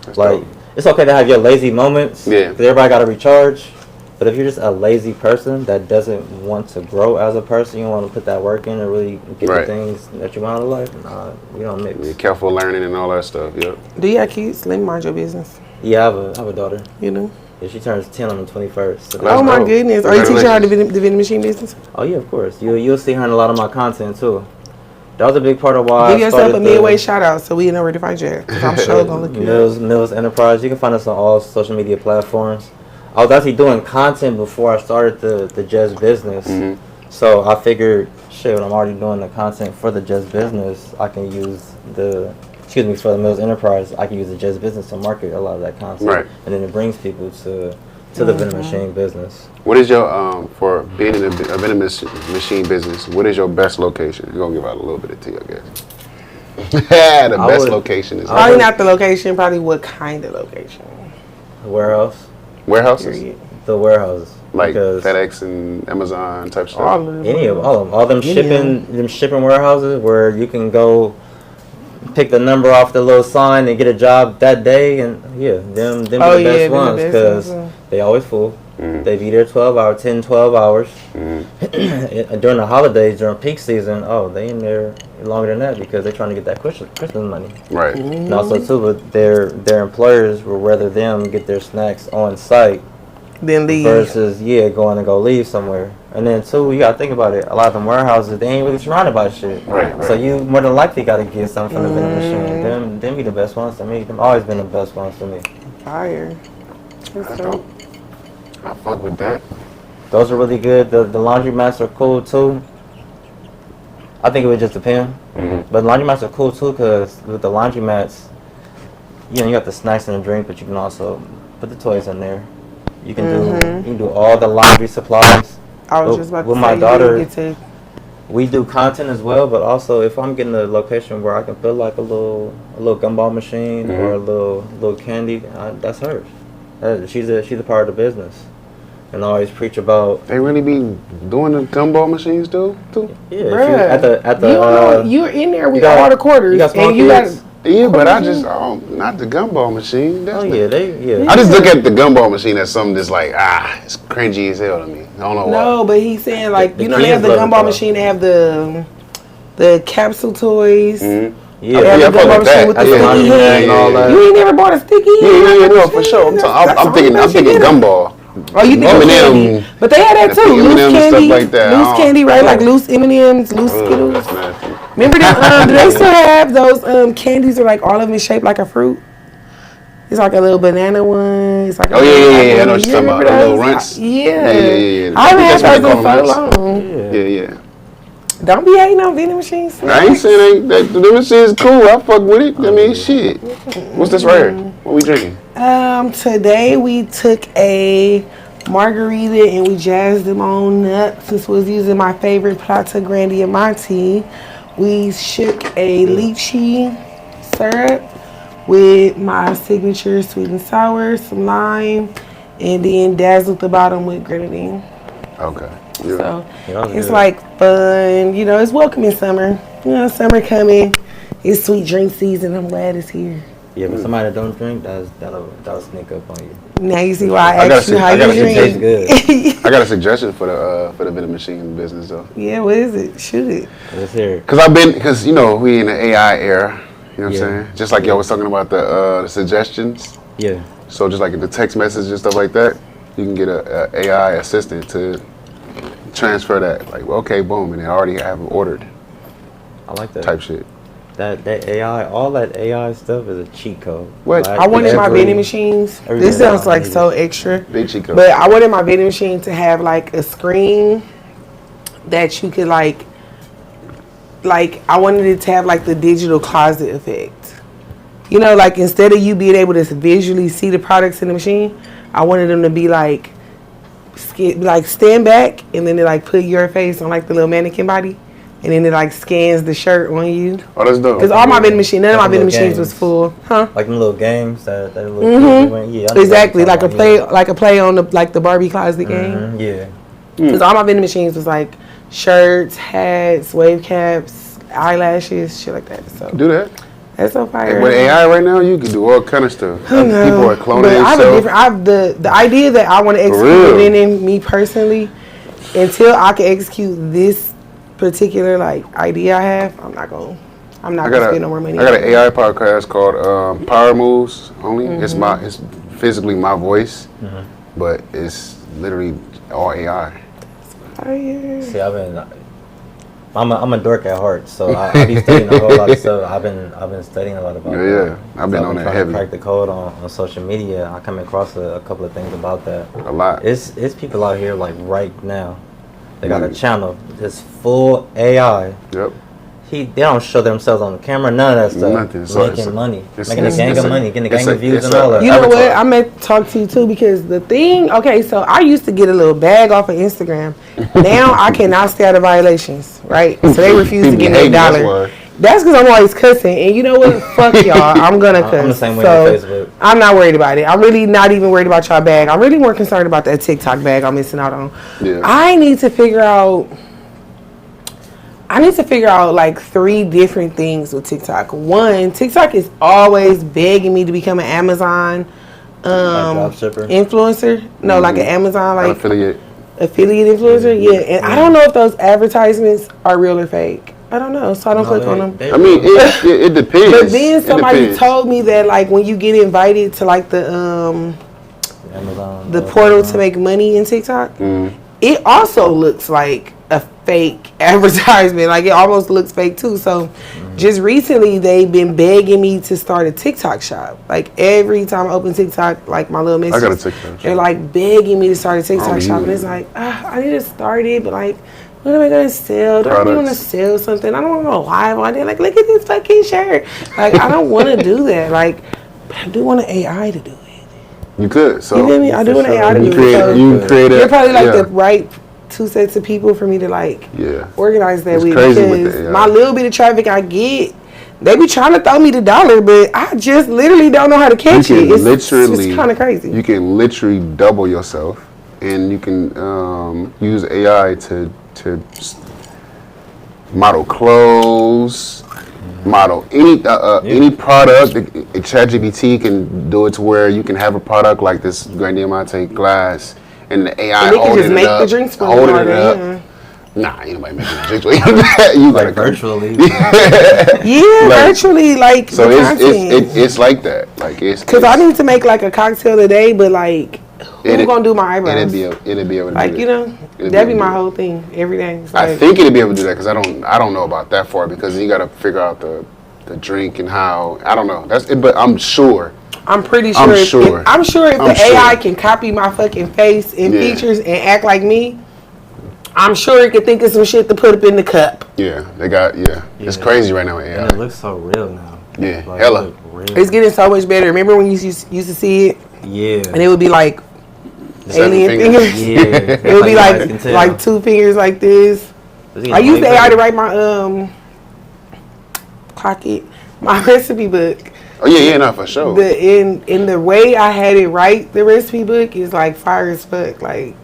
That's like dope. it's okay to have your lazy moments. Yeah. Because everybody got to recharge. But if you're just a lazy person that doesn't want to grow as a person, you want to put that work in and really get the things that you want out of life, nah, we don't mix. Be careful learning and all that stuff, yep. Do you have kids? Let me mind your business. Yeah, I have a daughter. You know? Yeah, she turns 10 on the 21st. So Oh my goodness. Are you teaching her the vending machine business? Oh yeah, of course. You'll see her in a lot of my content too. That was a big part of why Give yourself a midway shout out so we know where to find you at. 'Cause I'm sure gonna look you up. Mills Enterprise. You can find us on all social media platforms. I was actually doing content before I started the Just Business. So I figured, shit, when I'm already doing the content for the Just Business, I can use for the Mills Enterprise, I can use the Just Business to market a lot of that content. Right. And then it brings people to the vending machine business. What is your, for being in a vending machine business, what is your best location? You're going to give out a little bit of tea, I guess. The best location is... Probably not the location, probably what kind of location? Warehouse. Warehouses? The warehouses. Like FedEx and Amazon type stuff? All of them. All them shipping warehouses where you can go pick the number off the little sign and get a job that day, and them be the best ones because they always full. They be there 12 hours. During the holidays, during peak season, they in there longer than that because they're trying to get that Christmas money. Right. And also too, but their employers would rather them get their snacks on site than leave versus going to go leave somewhere. And then too, you gotta think about it. A lot of them warehouses, they ain't really surrounded by shit. Right. So you more than likely gotta get something from the vending machine. Them be the best ones to me. Them always been the best ones to me. Fire. I fuck with that. Those are really good. The laundromats are cool too. I think it would just depend. But laundromats are cool too because with the laundromats, you got the snacks and the drink, but you can also put the toys in there. You can do all the laundry supplies. I was just about to with say, my daughter, we do content as well, but also if I'm getting a location where I can put like a little gumball machine or a little candy, that's hers. She's a part of the business. And I always preach about. They really be doing the gumball machines too? Yeah. Bruh, you're in there with all the quarters. You got small kids. Yeah, but I just not the gumball machine. I just look at the gumball machine as something that's like it's cringy as hell to me. I don't know why. No, but he's saying like they have the gumball machine. They have the capsule toys. Yeah, I fuck with that. With the sticky head. You ain't never bought a sticky head? Yeah, no, for sure. I'm thinking gumball. Oh, you think M&M? But they had that too. Loose candy, like that. loose candy, right? Like loose M&Ms, loose Skittles. Remember that? Do they still have those candies? Are like all of them is shaped like a fruit. It's like a little banana one. It's like I know what you're talking about. The little runts. Yeah. I haven't had those in so long. Yeah. Don't be hating on vending machines. I ain't saying the vending machine is cool. I fuck with it. I mean, shit. What's this right here? What we drinking? Today we took a margarita and we jazzed them on nuts. This was using my favorite Plata Grande in my tea. We shook a lychee syrup with my signature sweet and sour, some lime, and then dazzled the bottom with grenadine. Okay. Yeah. So it's like fun. It's welcoming summer. Summer coming. It's sweet drink season. I'm glad it's here. Yeah, but somebody that don't drink, that'll sneak up on you. Now you see why I asked you how you drink. It tastes good. I got a suggestion for the vending machine business though. Yeah, what is it? Shoot it. Let's hear it. Because we in the AI era. You know what I'm saying? Just like y'all was talking about the suggestions. Yeah. So just like the text message and stuff like that, you can get a AI assistant to transfer that. Like, okay, boom, and they already have it ordered. I like that type shit. That AI, all that AI stuff is a cheat code. What? I wanted my vending machines. This sounds like so extra. Big cheat code. But I wanted my vending machine to have like a screen that you could like I wanted it to have like the digital closet effect. Like instead of you being able to visually see the products in the machine, I wanted them to be like stand back and then they like put your face on like the little mannequin body. And then it like scans the shirt on you. Oh, that's dope. Because all my vending machines, none of my vending machines was full, Like them little games that little exactly, like a play on the Barbie closet game. Yeah. Because all my vending machines was like shirts, hats, wave caps, eyelashes, shit like that. So do that. That's so fire. And with AI right now, you can do all kind of stuff. People are cloning but I themselves. the idea that I want to execute within me personally, until I can execute this particular like idea I have, I'm not gonna spend no more money. I got an AI podcast called Power Moves Only. It's physically my voice, but it's literally all AI. See, I'm a dork at heart, so I be studying a whole lot of stuff. I've been studying a lot about that. I've been on that heavy. Trying to crack the code on social media. I come across a couple of things about that. A lot. It's people out here like right now. They got a channel that's full AI. Yep. They don't show themselves on the camera, none of that stuff. Nothing. So making money, making a gang of money, getting a gang of views and all that. You know what? I meant to talk to you too because the thing. Okay, so I used to get a little bag off of Instagram. Now I cannot stay out of violations, right? So they refuse to give me $1. That's because I'm always cussing, and you know what? Fuck y'all. I'm gonna cuss. I'm the same way on Facebook. I'm not worried about it. I'm really not even worried about y'all bag. I'm really more concerned about that TikTok bag I'm missing out on. Yeah. I need to figure out like 3 different things with TikTok. One, TikTok is always begging me to become an Amazon influencer. No, like an Amazon like affiliate influencer. Yeah, and I don't know if those advertisements are real or fake. I don't know, so I don't click on them. I mean, it depends. But then somebody told me that like when you get invited to like the Amazon, the portal to make money in TikTok, it also looks like a fake advertisement. Like it almost looks fake too. So just recently they've been begging me to start a TikTok shop. Like every time I open TikTok, like my little messages, I got a TikTok shop. They're like begging me to start a TikTok shop, and it's like I need to start it, but like what am I gonna sell? Do I really want to sell something? I don't want to go live on it. Like look at this fucking shirt. Like I don't want to do that. Like but I do want an AI to do it. You could. So you feel me? I do want an AI to do it. So you're probably like the right 2 sets of people for me to like organize that with because my little bit of traffic I get, they be trying to throw me the dollar, but I just literally don't know how to catch it. It's kind of crazy. You can literally double yourself, and you can use AI to model clothes, model any product. ChatGPT can do it to where you can have a product like this Grand Diamante glass. And the AI and they can just make up, the drinks for holding you. it up. Nah, ain't nobody making the drinks for you. You like virtually. Virtually, like so it's like that. Like it's because I need to make like a cocktail today, but like who's gonna do my eyebrows? It'd be able to like do that'd be my whole thing every day. Like, I think it'd be able to do that because I don't know about that far because you got to figure out the drink and how I don't know. That's it, but I'm sure. I'm pretty sure. I'm sure if the AI can copy my fucking face and features and act like me, I'm sure it can think of some shit to put up in the cup. Yeah, they got It's crazy right now with AI. And it looks so real now. Yeah, like, hella. It's getting so much better. Remember when you used to see it? Yeah. And it would be like alien fingers. Yeah. It would be like 2 fingers like this. I used the AI to write my my recipe book. Oh yeah, no, for sure. In the way I had it write the recipe book is like fire as fuck. Like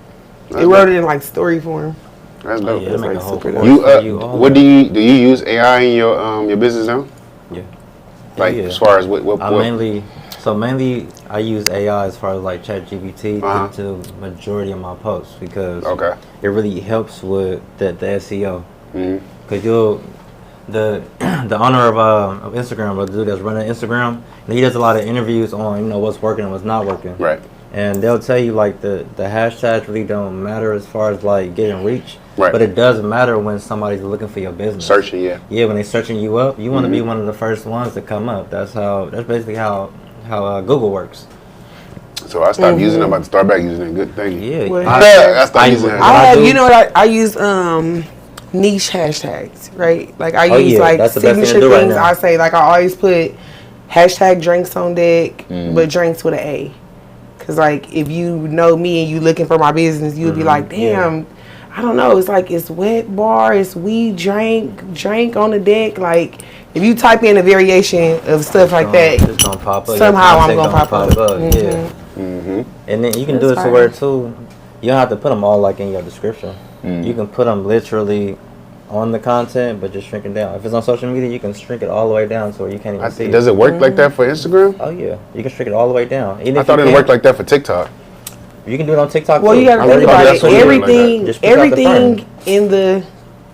it wrote it in like story form. That's dope. It's like super dope. What do you use AI in your business now? Yeah. Like as far as what? Mainly I use AI as far as like ChatGPT to majority of my posts because it really helps with the SEO. Because the owner of Instagram, the dude that's running Instagram, and he does a lot of interviews on what's working and what's not working. Right. And they'll tell you like the hashtags really don't matter as far as like getting reach. Right. But it does matter when somebody's looking for your business. Searching, yeah. Yeah, when they're searching you up, you want to be one of the first ones to come up. That's basically how Google works. So I stopped using it. I'm about to start back using it. Good, thank you. Yeah. I stopped using it. I use niche hashtags, right? Like I use like signature things. I say like I always put hashtag drinks on deck, but drinks with an A. Cause like if you know me and you looking for my business, you'll be like, damn, I don't know. It's like it's wet bar, it's weed drink on the deck. Like if you type in a variation of stuff like that, it's gonna pop up. Somehow I'm gonna pop up. Yeah. And then you can do it to where too. You don't have to put them all like in your description. You can put them literally on the content, but just shrink it down. If it's on social media, you can shrink it all the way down to where you can't even see it. Does it work like that for Instagram? Oh yeah, you can shrink it all the way down. I thought it didn't work like that for TikTok. You can do it on TikTok. Well, too. you gotta think about it. Everything like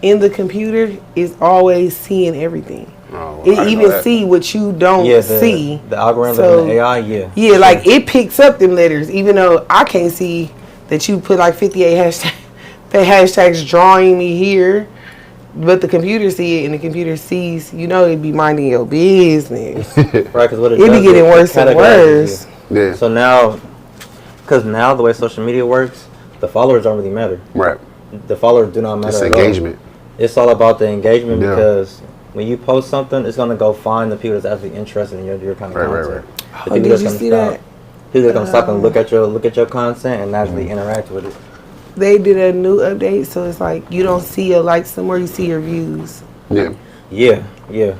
in the computer is always seeing everything. Oh, well, it even see what you don't see. The algorithm so, and the AI, yeah. Yeah, like it picks up them letters, even though I can't see that you put like 58 hashtags drawing me here. But the computer see it, and the computer sees, it be minding your business. Right, because what it be getting worse and worse. Yeah. So now, because now the way social media works, the followers don't really matter. Right. The followers do not matter. It's at engagement. All. It's all about the engagement because when you post something, it's gonna go find the people that's actually interested in your kind of content. Right. The Did you see that? People are gonna stop and look at your content and actually interact with it. They did a new update, so it's like you don't see your likes somewhere, you see your views. Yeah.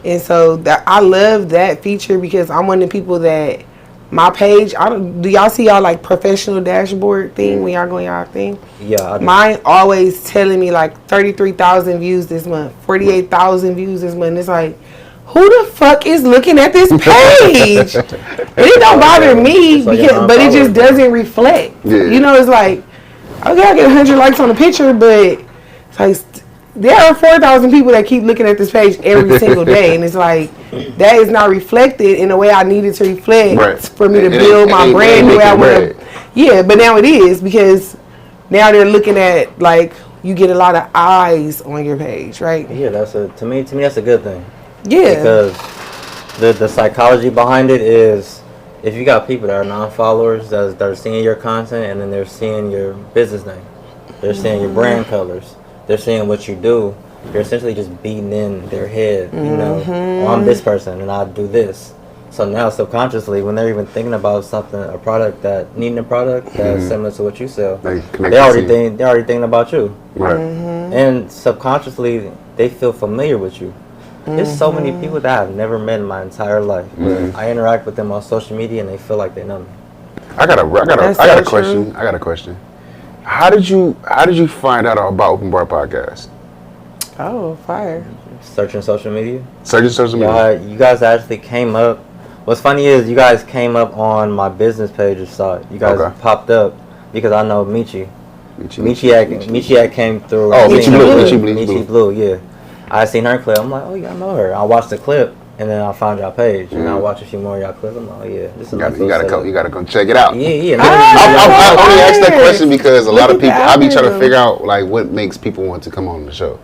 And so I love that feature because I'm one of the people that my page. Do y'all see y'all like professional dashboard thing when y'all go on y'all thing? Yeah, I do. Mine always telling me like 33,000 views this month, 48,000 views this month. It's like, who the fuck is looking at this page? It don't bother me because, but it just doesn't reflect. Yeah. It's like, okay, I get 100 likes on a picture, but it's like there are 4,000 people that keep looking at this page every single day, and it's like that is not reflected in the way I needed to reflect for me to build my brand the way I want to. Yeah, but now it is because now they're looking at like you get a lot of eyes on your page, right? Yeah, to me that's a good thing. Yeah, because the psychology behind it is if you got people that are non-followers that are seeing your content and then they're seeing your business name, they're seeing your brand colors, they're seeing what you do, you're essentially just beating in their head, well, I'm this person and I do this. So now subconsciously when they're even thinking about something, needing a product that's similar to what you sell, they're already thinking about you. Right. And subconsciously they feel familiar with you. There's so many people that I've never met in my entire life. I interact with them on social media and they feel like they know me. I got a question. I got a question. How did you find out about Open Bar Podcast? Oh, fire. Searching social media. You guys actually came up. What's funny is you guys came up on my business page or saw you guys popped up because I know Michi. Michi came through. Oh, Michi Blue, yeah. I seen her clip. I'm like, oh yeah, I know her. I watched the clip and then I found y'all page and I watched a few more of y'all clips. I'm like, oh yeah, this is you gotta go check it out. Yeah. I only asked that question because a lot of people I be trying to figure out like what makes people want to come on the show.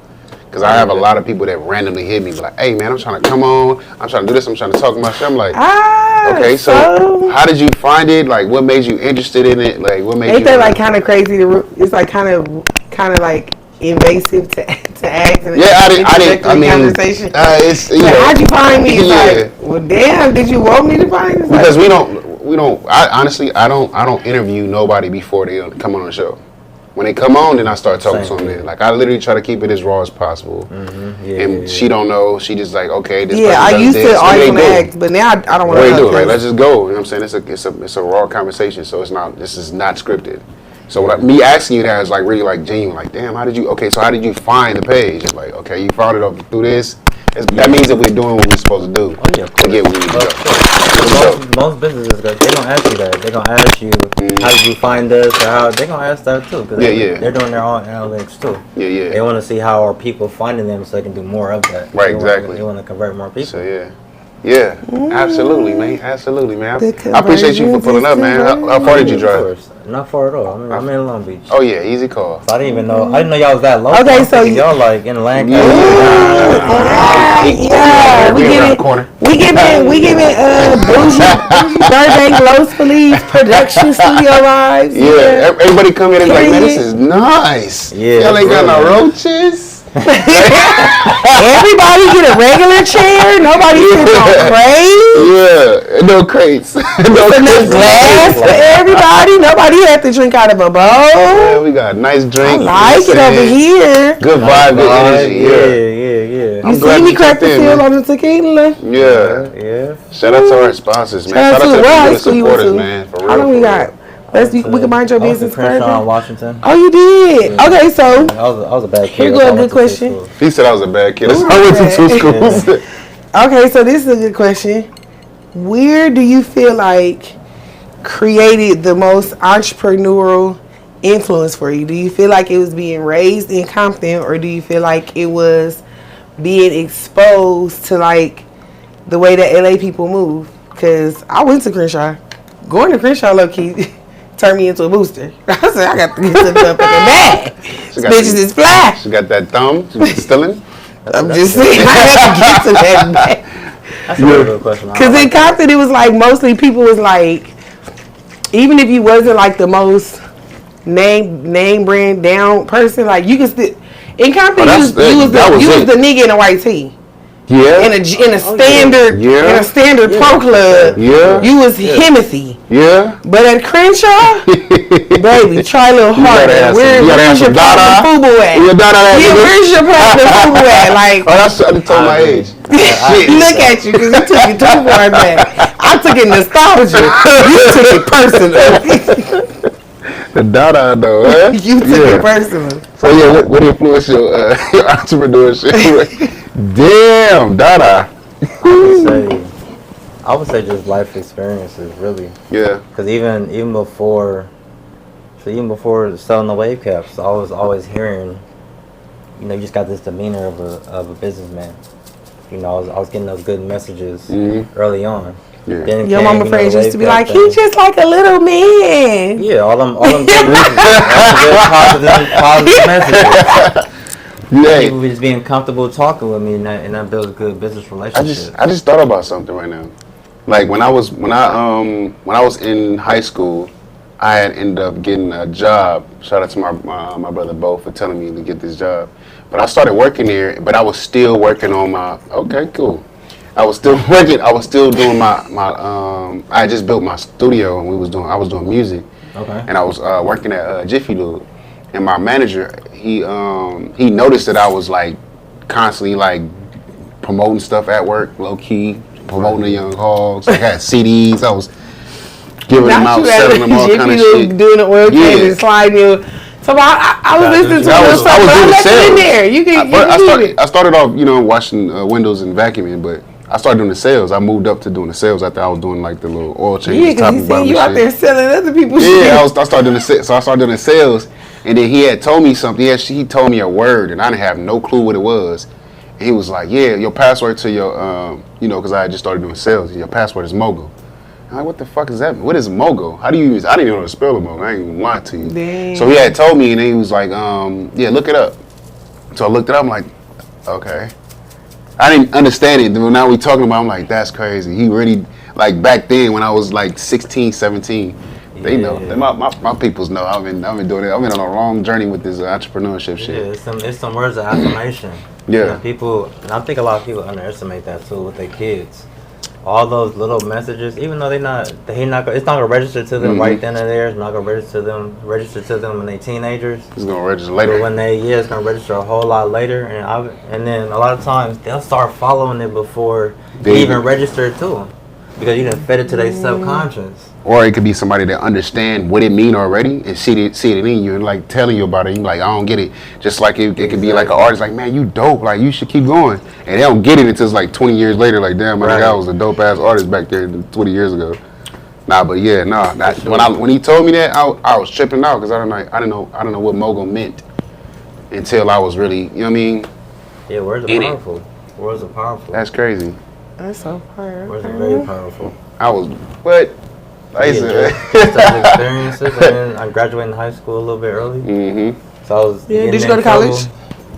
Because I have a lot of people that randomly hit me like, hey man, I'm trying to come on. I'm trying to do this. I'm trying to talk about shit. I'm like, okay, so how did you find it? Like, what made you interested in it? Like, what made you? Ain't that like kind of crazy? It's like kind of like invasive to ask. I mean, conversation. It's like, how'd you find me? Like, well, damn, did you want me to find this? Because we don't. I don't interview nobody before they come on the show. When they come on, then I start talking to them. Then, like I literally try to keep it as raw as possible. She don't know. She just like, okay, this. Yeah, I used to always ask, but now I don't want to. What do you do? Like, let's just go. You know what I'm saying? It's a raw conversation, so this is not scripted. So like, me asking you that is like really like genuine. Like, damn, how did you find the page? It's like, okay, you found it through this. That means that we're doing what we're supposed to do to get where we need to go. Most businesses, they don't ask you that. They're gonna ask you, how did you find us? Or how they're gonna ask that too. Cause they're doing their own analytics too. Yeah. They want to see how are people finding them so they can do more of that. Right, exactly. They want to convert more people. So yeah, absolutely, man. I appreciate you for pulling up, man. How far did you drive? Not far at all. I'm in Long Beach. Oh yeah, easy call. So I didn't even know. I didn't know y'all was that low. Okay, so y'all like in Lancaster. Yeah, we giving bougie Burbank Los Feliz production studio vibes. Yeah, everybody come in and like, man, this is nice. Yeah, y'all ain't got no roaches. Everybody get a regular chair. Nobody sits on crates. Yeah, no crates. Enough glass for everybody. Nobody had to drink out of a bowl. Yeah, we got a nice drink. I like it over here. Good vibe, good energy. Yeah. You see me crack the seal on the tequila? Yeah. Shout out to our sponsors, man. Shout out to the supporters, man. For real. How long we got? We can mind your business Crenshaw further. in Washington. Oh, you did? Yeah. Okay, so I was a bad kid. here go a good question. He said I was a bad kid. Ooh, I went to two schools. Okay, so this is a good question. Where do you feel like created the most entrepreneurial influence for you? Do you feel like it was being raised in Compton, or do you feel like it was being exposed to like the way that LA people move? Because I went to Crenshaw. Going to Crenshaw low key turned me into a booster. I said I got to get to the motherfucking bag. Bitches is fly. She got that thumb. She was stealing. I'm just saying I had to get to that bag. That's a really good question. Because in Compton, it was like mostly people was like, even if you wasn't like the most name brand down person, like you could still in Compton, you was the nigga in a white tee. Yeah. In a standard pro club. Yeah. You was Himothy. Yeah. But at Crenshaw, baby, try a little harder. Where's your platinum FUBU at? Where's your platinum FUBU at? Like, oh, that's I told my age. Look at you, because you took it too far back. I took it nostalgia. You took it personal. The Dada though, huh? You took it personal. So yeah, what influenced your entrepreneurship? Damn, Dada. I would say just life experiences, really. Yeah. Because even before selling the wave caps, I was always hearing, you know, you just got this demeanor of a businessman. You know, I was getting those good messages early on. Yeah. Then your mama friends used to be like, he's just like a little man. Yeah, all them good positive messages. Yeah. People just being comfortable talking with me, and that builds good business relationships. I just thought about something right now. Like when I was in high school, I had ended up getting a job. Shout out to my brother Bo for telling me to get this job. But I started working there, but I was still working on my. Okay, cool. I was still working. I was still doing my. I just built my studio, and I was doing music. Okay. And I was working at Jiffy Lube, and my manager he noticed that I was like constantly like promoting stuff at work, low key promoting the Young Hogs. I had CDs. I was giving them out, selling them all kind of shit. Doing the oil change and sliding you. So I was listening to the stuff, but I left it in there. You can I started off, washing windows and vacuuming, but I started doing the sales. I moved up to doing the sales after I was doing like the little oil changes. Yeah, because he seen you out there selling other people's shit. Yeah, I started doing the sales. So I started doing the sales, and then he had told me something. He told me a word, and I didn't have no clue what it was. And he was like, "Yeah, your password to your, because I had just started doing sales. Your password is Mogul." I'm like, what the fuck is that? What is Mogul? How do you use? I didn't even know how to spell a Mogul. I ain't even lying to you. Dang. So he had told me, and then he was like, yeah, look it up. So I looked it up. I'm like, okay. I didn't understand it. Now we talking about, I'm like, that's crazy. He really, like back then when I was like 16, 17, they know. My peoples know. I've been doing it. I've been on a long journey with this entrepreneurship shit. Yeah, it's some words of affirmation. Yeah. People, and I think a lot of people underestimate that too with their kids. All those little messages, even though it's not gonna register to them right then and there. It's not gonna register to them when they're teenagers. It's gonna register later. But when it's gonna register a whole lot later, and then a lot of times they'll start following it before they even register it to them, because you done fed it to their subconscious. Or it could be somebody that understand what it mean already and see it in you and like telling you about it. You like, I don't get it. Just like it could be like an artist like, man, you dope. Like you should keep going. And they don't get it until it's like 20 years later. Like, damn, my guy was a dope ass artist back there 20 years ago. When he told me that, I was tripping out because I didn't know what Mogul meant until I was really, you know what I mean? Yeah, words are powerful. Words are powerful. That's crazy. That's so powerful. Words are very powerful. Just experiences. And then I graduated in high school a little bit early. Mm-hmm. So I was. Yeah. Did you go to college?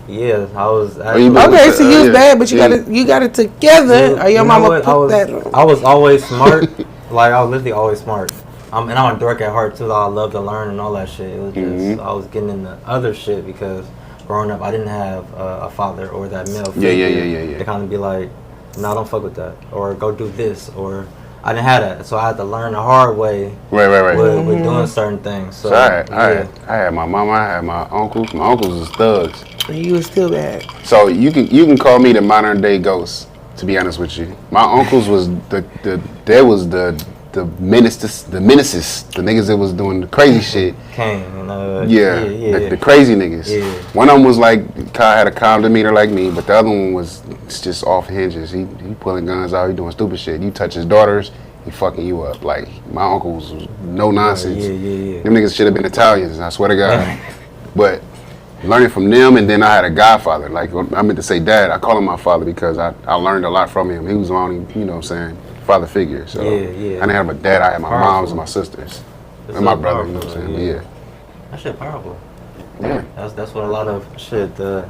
Yeah, I was. Okay, so you was bad, but you got it together. Or your mama put that. I was always smart. Like I was literally always smart. And I'm dork at heart too. I love to learn and all that shit. It was just I was getting into other shit because growing up I didn't have a father or that male figure. Yeah. To kind of be like, no, don't fuck with that, or go do this, or. I didn't have that, so I had to learn the hard way. Right. With doing certain things. So I had my mama, I had my uncles. My uncles was thugs. You was still bad. So you can call me the modern day ghost. To be honest with you, my uncles was the the menaces, the niggas that was doing the crazy shit. Came, the crazy niggas. Yeah. One of them was like, had a calm demeanor like me, but the other one was just off hinges. He pulling guns out, he doing stupid shit. You touch his daughters, he fucking you up. Like, my uncles was no nonsense. Them niggas should have been Italians, I swear to God. But learning from them, and then I had a godfather. Like, I meant to say dad. I call him my father because I learned a lot from him. He was my only, you know what I'm saying, father figure. So I didn't have a dad. I had my moms and my sisters. And my brother, you know what I'm saying? Yeah. That shit powerful. Yeah. That's what a lot of shit, the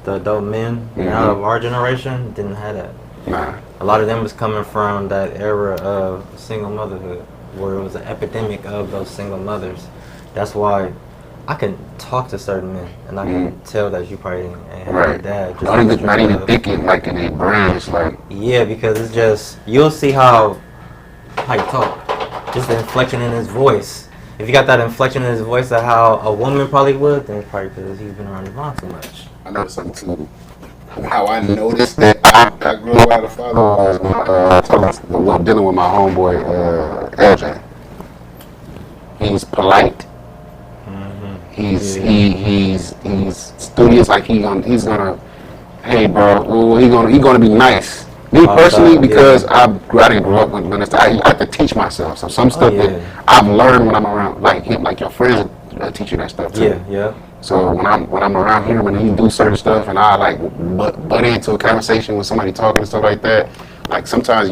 adult men out of our generation didn't have that. Nah. A lot of them was coming from that era of single motherhood, where it was an epidemic of those single mothers. That's why I can talk to certain men, and I can tell that you probably ain't had a dad. Just not even thinking like in their brains, like. Yeah, because it's just, you'll see how you talk. Just the inflection in his voice. If you got that inflection in his voice of how a woman probably would, then it's probably because he's been around the mom too much. I noticed something too. How I noticed that I grew up out of father was dealing with my homeboy LJ. He's polite. He's studious. Like he's gonna, hey bro, he gonna be nice. Me personally, because I didn't grow up with this. I have to teach myself. So some stuff that I've learned when I'm around, like him, like your friends teach you that stuff too. Yeah. So when I'm around him, when he do certain stuff, and I like butt into a conversation with somebody talking and stuff like that, like sometimes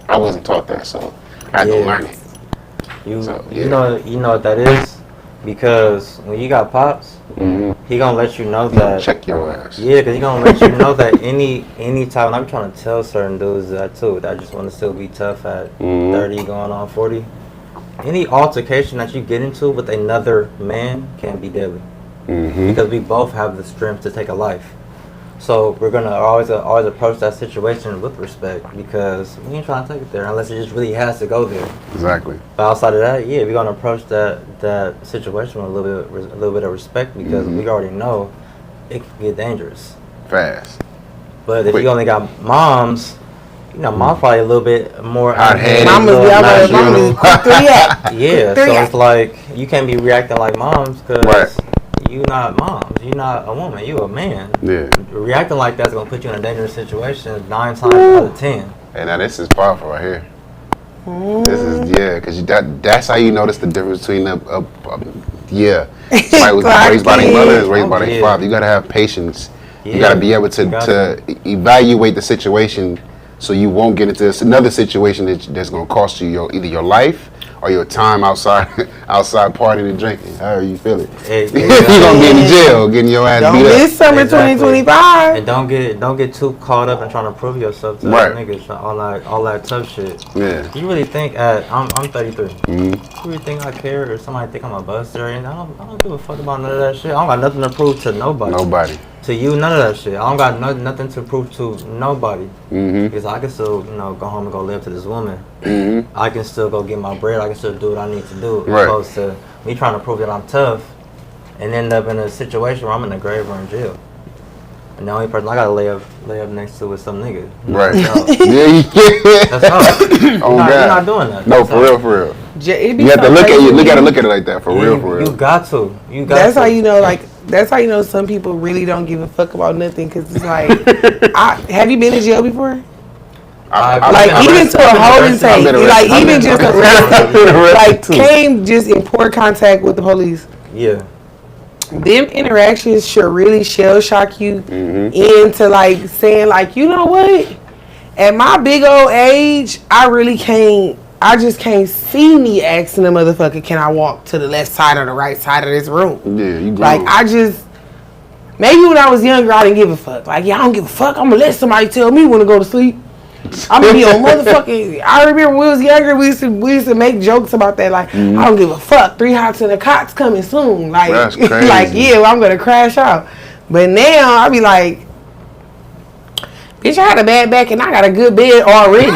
I wasn't taught that, so I had to learn it. You know what that is, because when you got pops, he gonna let you know that. Check your ass. Yeah, because he gonna let you know that any time. And I'm trying to tell certain dudes that too. That I just want to still be tough at 30, going on 40. Any altercation that you get into with another man can be deadly. Because we both have the strength to take a life. So we're gonna always approach that situation with respect, because we ain't trying to take it there unless it just really has to go there. Exactly. But outside of that, we're gonna approach that situation with a little bit of respect, because we already know it can get dangerous fast. But if you only got moms, mom's probably a little bit more hot-headed. Mama's quick to react. Yeah, so it's like you can't be reacting like moms, because you not moms. You not a woman. You a man. Yeah. Reacting like that's gonna put you in a dangerous situation 9 times out of 10. And now this is powerful right here. This is because that's how you notice the difference between somebody was raised by their mother, is raised by their father. You gotta have patience. You gotta be able to evaluate the situation, so you won't get into another situation that's gonna cost you either your life or your time outside partying and drinking. However you feel it. You're gonna be in jail, getting your ass beat up. This summer 2025. And don't get too caught up in trying to prove yourself to other niggas, all that tough shit. Yeah. You really think I'm 33. You really think I care, or somebody think I'm a buster? And I don't give a fuck about none of that shit. I don't got nothing to prove to nobody. To you, none of that shit. I don't got nothing to prove to nobody. Because I can still, go home and go live to this woman. I can still go get my bread. I can still do what I need to do. As opposed to me trying to prove that I'm tough and end up in a situation where I'm in the grave or in jail. And the only person I gotta lay up next to is some nigga. Right. That's all. You're not doing that. No, for real. You have to look at it like that, for real. You got to. That's how you know, that's how you know some people really don't give a fuck about nothing, because it's like, have you been in jail before? Even to a holding tank, even just arrested, came just in poor contact with the police. Yeah. Them interactions should really shell shock you into saying you know what? At my big old age, I just can't see me asking a motherfucker, can I walk to the left side or the right side of this room? Yeah, you grown. Maybe when I was younger, I didn't give a fuck. I don't give a fuck. I'm gonna let somebody tell me when to go to sleep. I'm gonna be on motherfucking. I remember when we was younger, we used to make jokes about that. I don't give a fuck. 3 hots and a cot's coming soon. That's crazy. I'm gonna crash out. But now I be like, bitch, I had a bad back and I got a good bed already.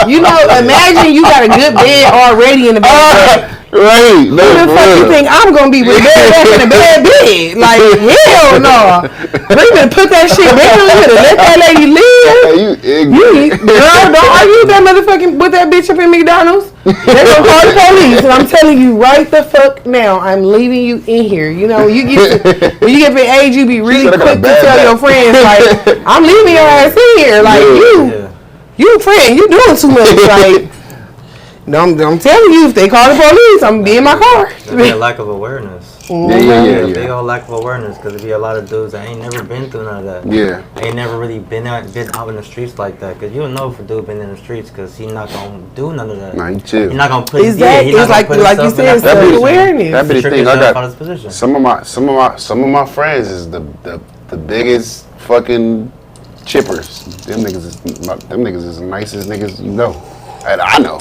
You know, imagine you got a good bed already in the bed. Right. Who the fuck you think I'm gonna be with bed back in a bad bed? Like, hell no. They better put that shit down. You better let that lady live. Girl, don't argue with that motherfucking with that bitch up in McDonald's. They're gonna call the police. And I'm telling you right the fuck now, I'm leaving you in here. You know, you get to, when you get to age, you be really quick to tell your friends, like, I'm leaving your ass in here. Like, you friend, you doing too much. Like, no, I'm telling you, if they call the police, I'm gonna be in my car. There'll be a lack of awareness. Yeah. Big old lack of awareness, because there'll be a lot of dudes that ain't never been through none of that. Yeah. Ain't never really been out in the streets like that, because you don't know if a dude been in the streets, because he not gonna do none of that. Nah, he chill. He not gonna put it's like you said, self-awareness. That be the thing. I got some of my friends is the biggest fucking chippers. Them niggas is the nicest niggas you know. And I know.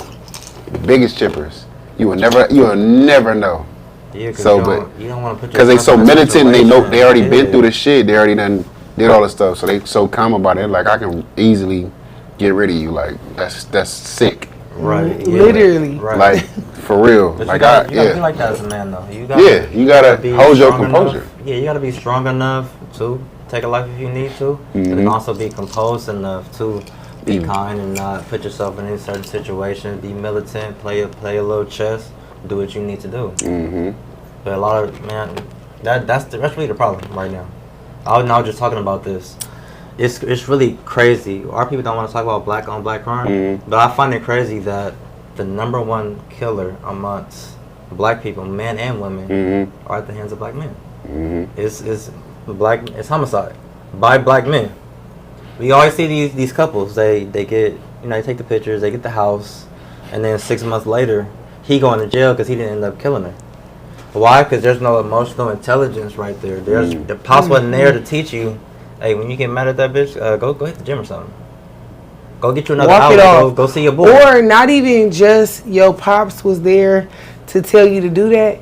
The biggest chippers. You will never know. Yeah, so, you don't want to put because they so militant and they know they already been through the shit. They already done did all the stuff. So they so calm about it. Like, I can easily get rid of you. Like, that's sick. Right. Yeah. Literally. Right. Like, for real. But like, you gotta be like that as a man, though. You gotta hold your composure. You gotta be strong enough to take a life if you need to, but then also be composed enough to be kind and not put yourself in any certain situation. Be militant, play a little chess, do what you need to do. But a lot of that's really the problem right now. I was just talking about this. It's really crazy. Our people don't want to talk about black on black crime, but I find it crazy that the number one killer amongst black people, men and women, are at the hands of black men. It's homicide by black men. We always see these couples. They get, they take the pictures, they get the house, and then 6 months later, he going to jail because he didn't end up killing her. Why? Because there's no emotional intelligence right there. The pops wasn't there to teach you, hey, when you get mad at that bitch, go hit the gym or something. Go get you another outlet. Go see your boy. Or not even just your pops was there to tell you to do that.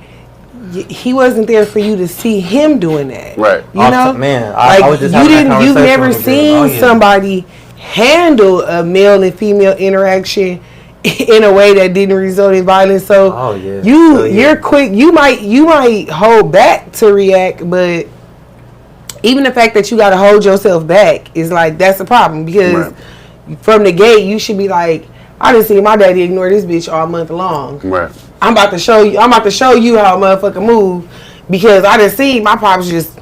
He wasn't there for you to see him doing that. Right. You know? Man, I was just you've never seen somebody handle a male and female interaction in a way that didn't result in violence. So you're quick. You might hold back to react, but even the fact that you got to hold yourself back is like, that's a problem, because from the gate you should be like, I done seen my daddy ignore this bitch all month long. Right. I'm about to show you how a motherfucker move, because I done seen my pops just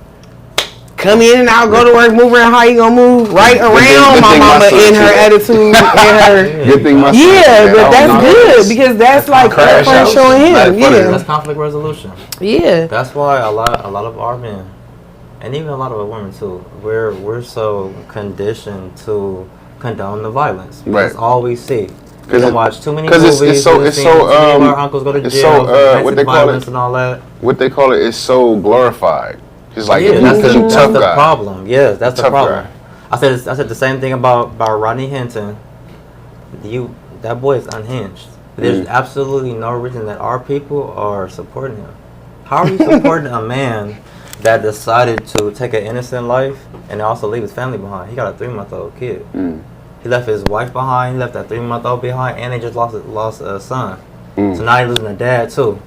come in and out, go to work, move around how you gonna move, right around my mama in her attitude and her. Good thing my but that's good, because that's like her showing him. That's conflict resolution. Yeah. That's why a lot of our men, and even a lot of our women too, we're so conditioned to condone the violence. That's all we see. We don't watch too many movies. It's so our uncles go to jail, what they call it, and all that. What they call it is so glorified. It's like, that's the guy. problem. Yes, that's the tough problem. Guy. I said the same thing about Rodney Hinton. That boy is unhinged. There's absolutely no reason that our people are supporting him. How are you supporting a man that decided to take an innocent life and also leave his family behind? He got a 3-month-old kid. He left his wife behind. He left that 3-month-old behind, and they just lost a son. So now he's losing a dad too.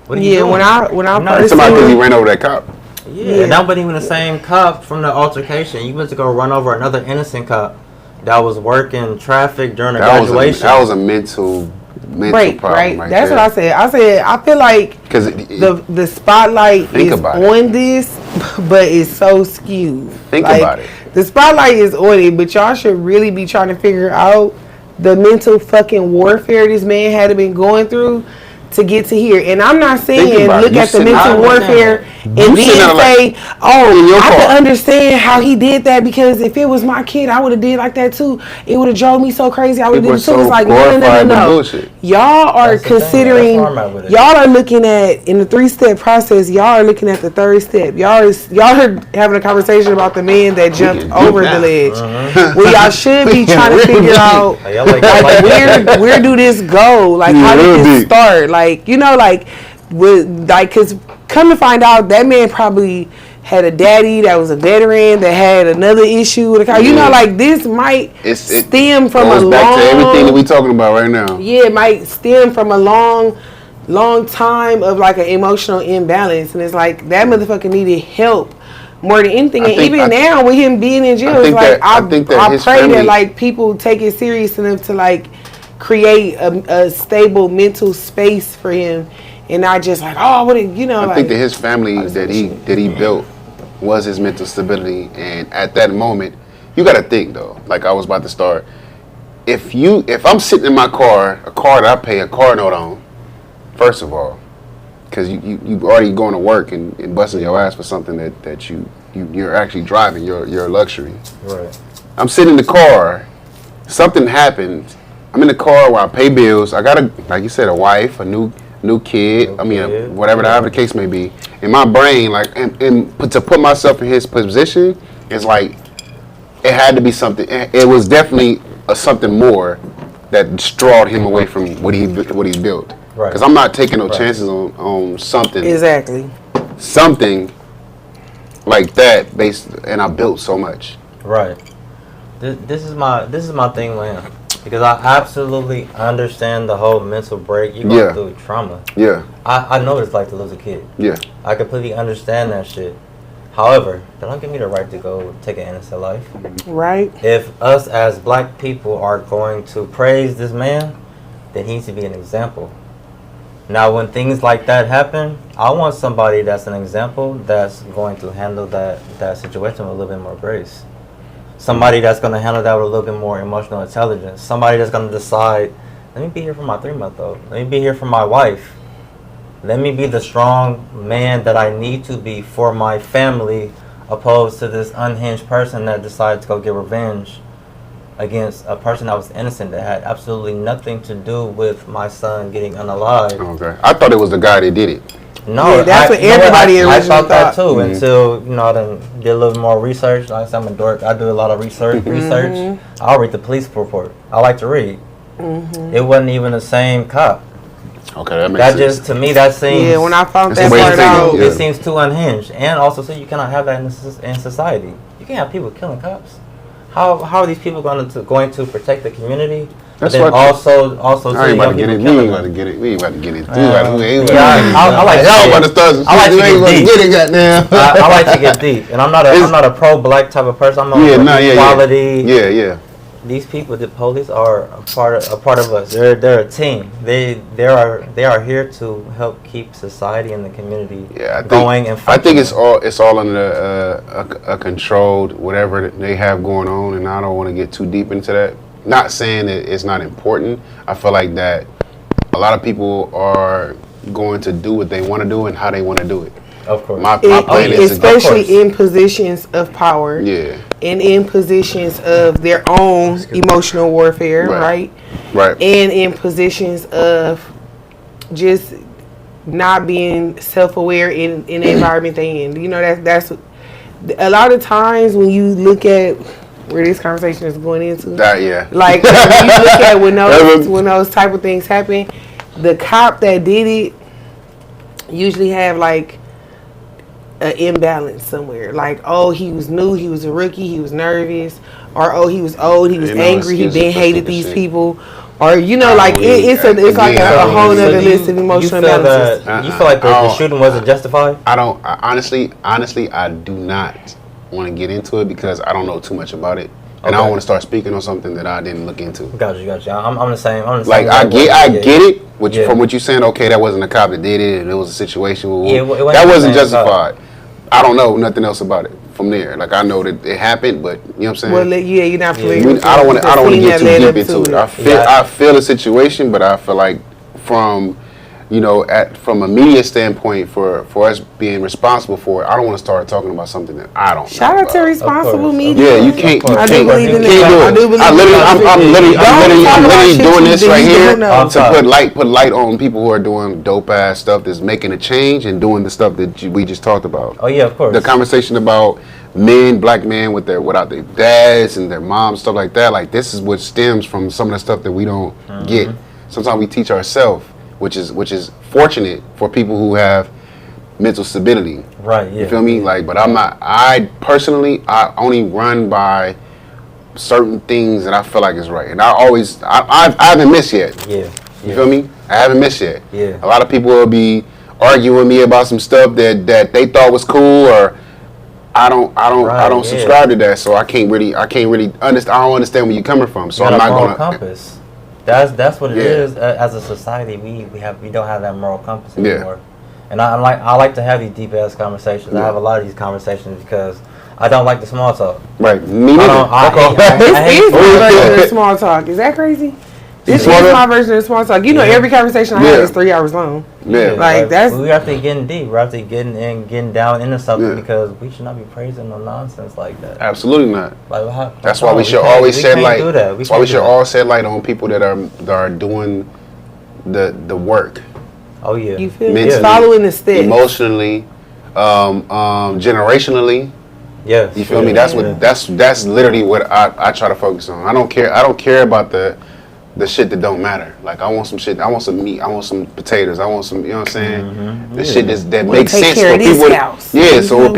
What are you doing? when I first somebody because he ran over that cop. Yeah, that wasn't even the same cop from the altercation. You went to go run over another innocent cop that was working traffic during a graduation. That was a mental break, problem. Right? That's what I said. I feel like the spotlight is on this, but it's so skewed. Think about it. The spotlight is on it, but y'all should really be trying to figure out the mental fucking warfare this man had been going through to get to here. And I'm not saying look at the mental warfare and then say, I can understand how he did that, because if it was my kid, I would have did like that too. It would have drove me so crazy. I would have did it too. It's like, no. Y'all are considering, y'all are looking at, in the 3-step process, y'all are looking at the 3rd step. Y'all are having a conversation about the man that jumped over the ledge. Well, y'all should be trying to figure out, like where do this go? Like, how did this start? Like, cause come to find out, that man probably had a daddy that was a veteran that had another issue with a car. You know, like this might stem from a long. Back to everything that we talking about right now. Yeah, it might stem from a long time of like an emotional imbalance, and it's like that motherfucker needed help more than anything. And even now with him being in jail, it's like I pray that like people take it serious enough to like create a stable mental space for him, and not just like, oh, what you know. I think that his family that he built was his mental stability, and at that moment, you got to think though. Like I was about to start. If I'm sitting in my car, a car that I pay a car note on, first of all, because you already going to work and busting your ass for something that you're actually driving, your luxury. Right. I'm sitting in the car, something happened. I'm in the car where I pay bills. I got like you said, a wife, a new kid. Whatever the case may be. In my brain, like, and to put myself in his position, it's like it had to be something. It was definitely something more that strawed him away from what he built. Right. Because I'm not taking no chances on something. Exactly. Something like that and I built so much. Right. This is my thing with him. Because I absolutely understand the whole mental break. You go through trauma. Yeah. I know what it's like to lose a kid. Yeah. I completely understand that shit. However, that don't give me the right to go take an innocent life. Right. If us as black people are going to praise this man, then he needs to be an example. Now, when things like that happen, I want somebody that's an example that's going to handle that situation with a little bit more grace. Somebody that's going to handle that with a little bit more emotional intelligence. Somebody that's going to decide, let me be here for my 3-month-old. Let me be here for my wife. Let me be the strong man that I need to be for my family, opposed to this unhinged person that decided to go get revenge against a person that was innocent, that had absolutely nothing to do with my son getting unalived. Okay. I thought it was the guy that did it. No, yeah, that's what everybody originally I thought that too until I done did a little more research. Like I said, I'm a dork. I do a lot of research. I'll read the police report. I like to read. It wasn't even the same cop. Okay, that makes sense. To me, that seems. Yeah, when I found that part out, it seems too unhinged. And also, so you cannot have that in society. You can't have people killing cops. How are these people going to protect the community? That's what. Also, I ain't about to get it. We ain't about to get it. We ain't about to get it. I like to get it. I like to get deep, and I'm not a pro-black type of person. I'm equality. Yeah. These people, the police, are a part of us. They're a team. They are here to help keep society and the community going. And I think it's all under a controlled whatever they have going on, and I don't want to get too deep into that. Not saying that it's not important. I feel like that a lot of people are going to do what they want to do and how they want to do it. Of course. My plan is especially in positions of power. Yeah. And in positions of their own emotional warfare, right? Right. And in positions of just not being self-aware in the environment they in. You know, that's a lot of times when you look at where this conversation is going into. Like when you look at when those type of things happen, the cop that did it usually have like an imbalance somewhere. Like, oh, he was new, he was a rookie, he was nervous, or oh, he was old, he was angry, he then hated these people. Or like it's like a whole other list of emotional imbalances. You feel like the shooting wasn't justified? Honestly, I do not want to get into it because I don't know too much about it, and I don't want to start speaking on something that I didn't look into. Got you. I'm the same. Like I get it. From what you're saying, okay, that wasn't a cop that did it, and it was a situation that wasn't justified. I don't know nothing else about it from there. Like I know that it happened, but you know what I'm saying. Well, you're not familiar. I don't want to get too deep into it. I feel the situation, but I feel like from a media standpoint, for us being responsible for it, I don't want to start talking about something that I don't. Shout out to responsible media. Yeah, you can't. I do believe in that. I'm literally doing this right here to put light on people who are doing dope ass stuff that's making a change and doing the stuff that we just talked about. Oh yeah, of course. The conversation about black men without their dads and their moms, stuff like that. Like this is what stems from some of the stuff that we don't get. Sometimes we teach ourselves. Which is fortunate for people who have mental stability. Right. Yeah. You feel me? Like, but I'm not. I personally, I only run by certain things that I feel like is right, and I haven't missed yet. Yeah. You feel me? I haven't missed yet. Yeah. A lot of people will be arguing with me about some stuff that they thought was cool, or I don't subscribe to that, so I can't really understand. I don't understand where you're coming from, so I'm not gonna. Compass. That's what it is. As a society, we don't have that moral compass anymore. And I like to have these deep ass conversations. I have a lot of these conversations because I don't like the small talk. Right. Me neither. This is my version of small talk. Is that crazy? This is my version of small talk. You know, every conversation I have is 3 hours long. Yeah. Like that's. We have to getting deep. We have to getting down into something because we should not be praising no nonsense like that. Absolutely not. Like that's why we should always shed light. That's why we should all shed light on people that are doing the work. Oh yeah. You feel me? Following the steps. Emotionally, generationally. Yes. You feel me? That's what that's literally what I try to focus on. I don't care about the shit that don't matter. Like I want some shit. I want some meat. I want some potatoes. I want some. You know what I'm saying? Mm-hmm. The shit that makes sense for people. Yeah. So when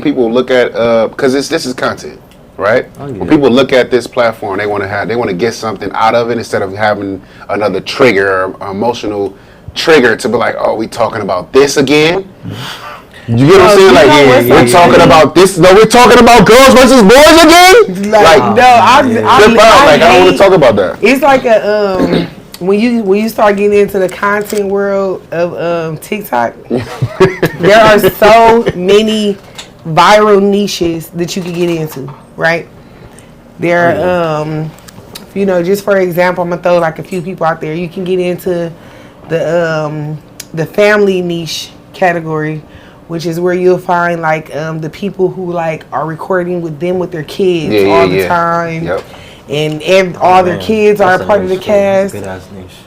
people look at because this is content, right? Oh, yeah. When people look at this platform, they want to get something out of it instead of having another trigger or emotional trigger to be like, oh, we talking about this again. You get what I'm saying? Like, we're talking about this. No, we're talking about girls versus boys again. I don't want to talk about that. It's like a when you start getting into the content world of TikTok, there are so many viral niches that you can get into, right? There, just for example, I'm gonna throw like a few people out there. You can get into the family niche category, which is where you'll find like the people who like are recording with their kids all the time. Yep. And all their kids are a part of the cast. Good ass niche.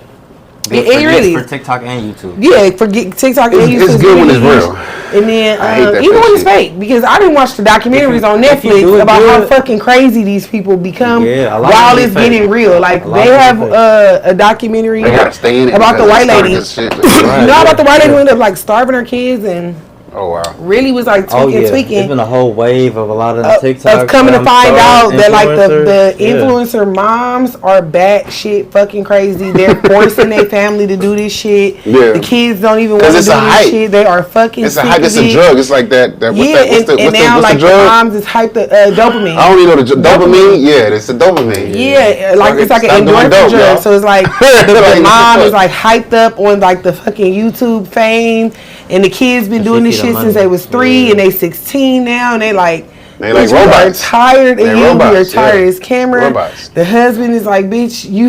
It really for TikTok and YouTube. Yeah, for TikTok and YouTube. It's good when it's real. And then even when it's fake, because I didn't watch the documentaries on Netflix about how fucking crazy these people become while it's getting real. Like they have a documentary about the white lady. You know about the white lady who ended up like starving her kids and. Oh wow! Really was like tweaking. There's been a whole wave of a lot of TikToks. Of coming to find out that like the influencer moms are batshit fucking crazy. They're forcing their family to do this shit. Yeah. The kids don't even want to do this shit. They are fucking. It's a hype. It's a drug. It's like that. What's the drug? The moms is hyped dopamine. I don't even know the dopamine. Yeah, it's the dopamine. Yeah, like it's like an endorphin drug. So it's like the mom is like hyped up on like the fucking YouTube fame. And the kids been doing this shit since they was 3 and they 16 now, and they like robots. We are tired of you. We are tired of this camera. Robots. The husband is like, bitch, you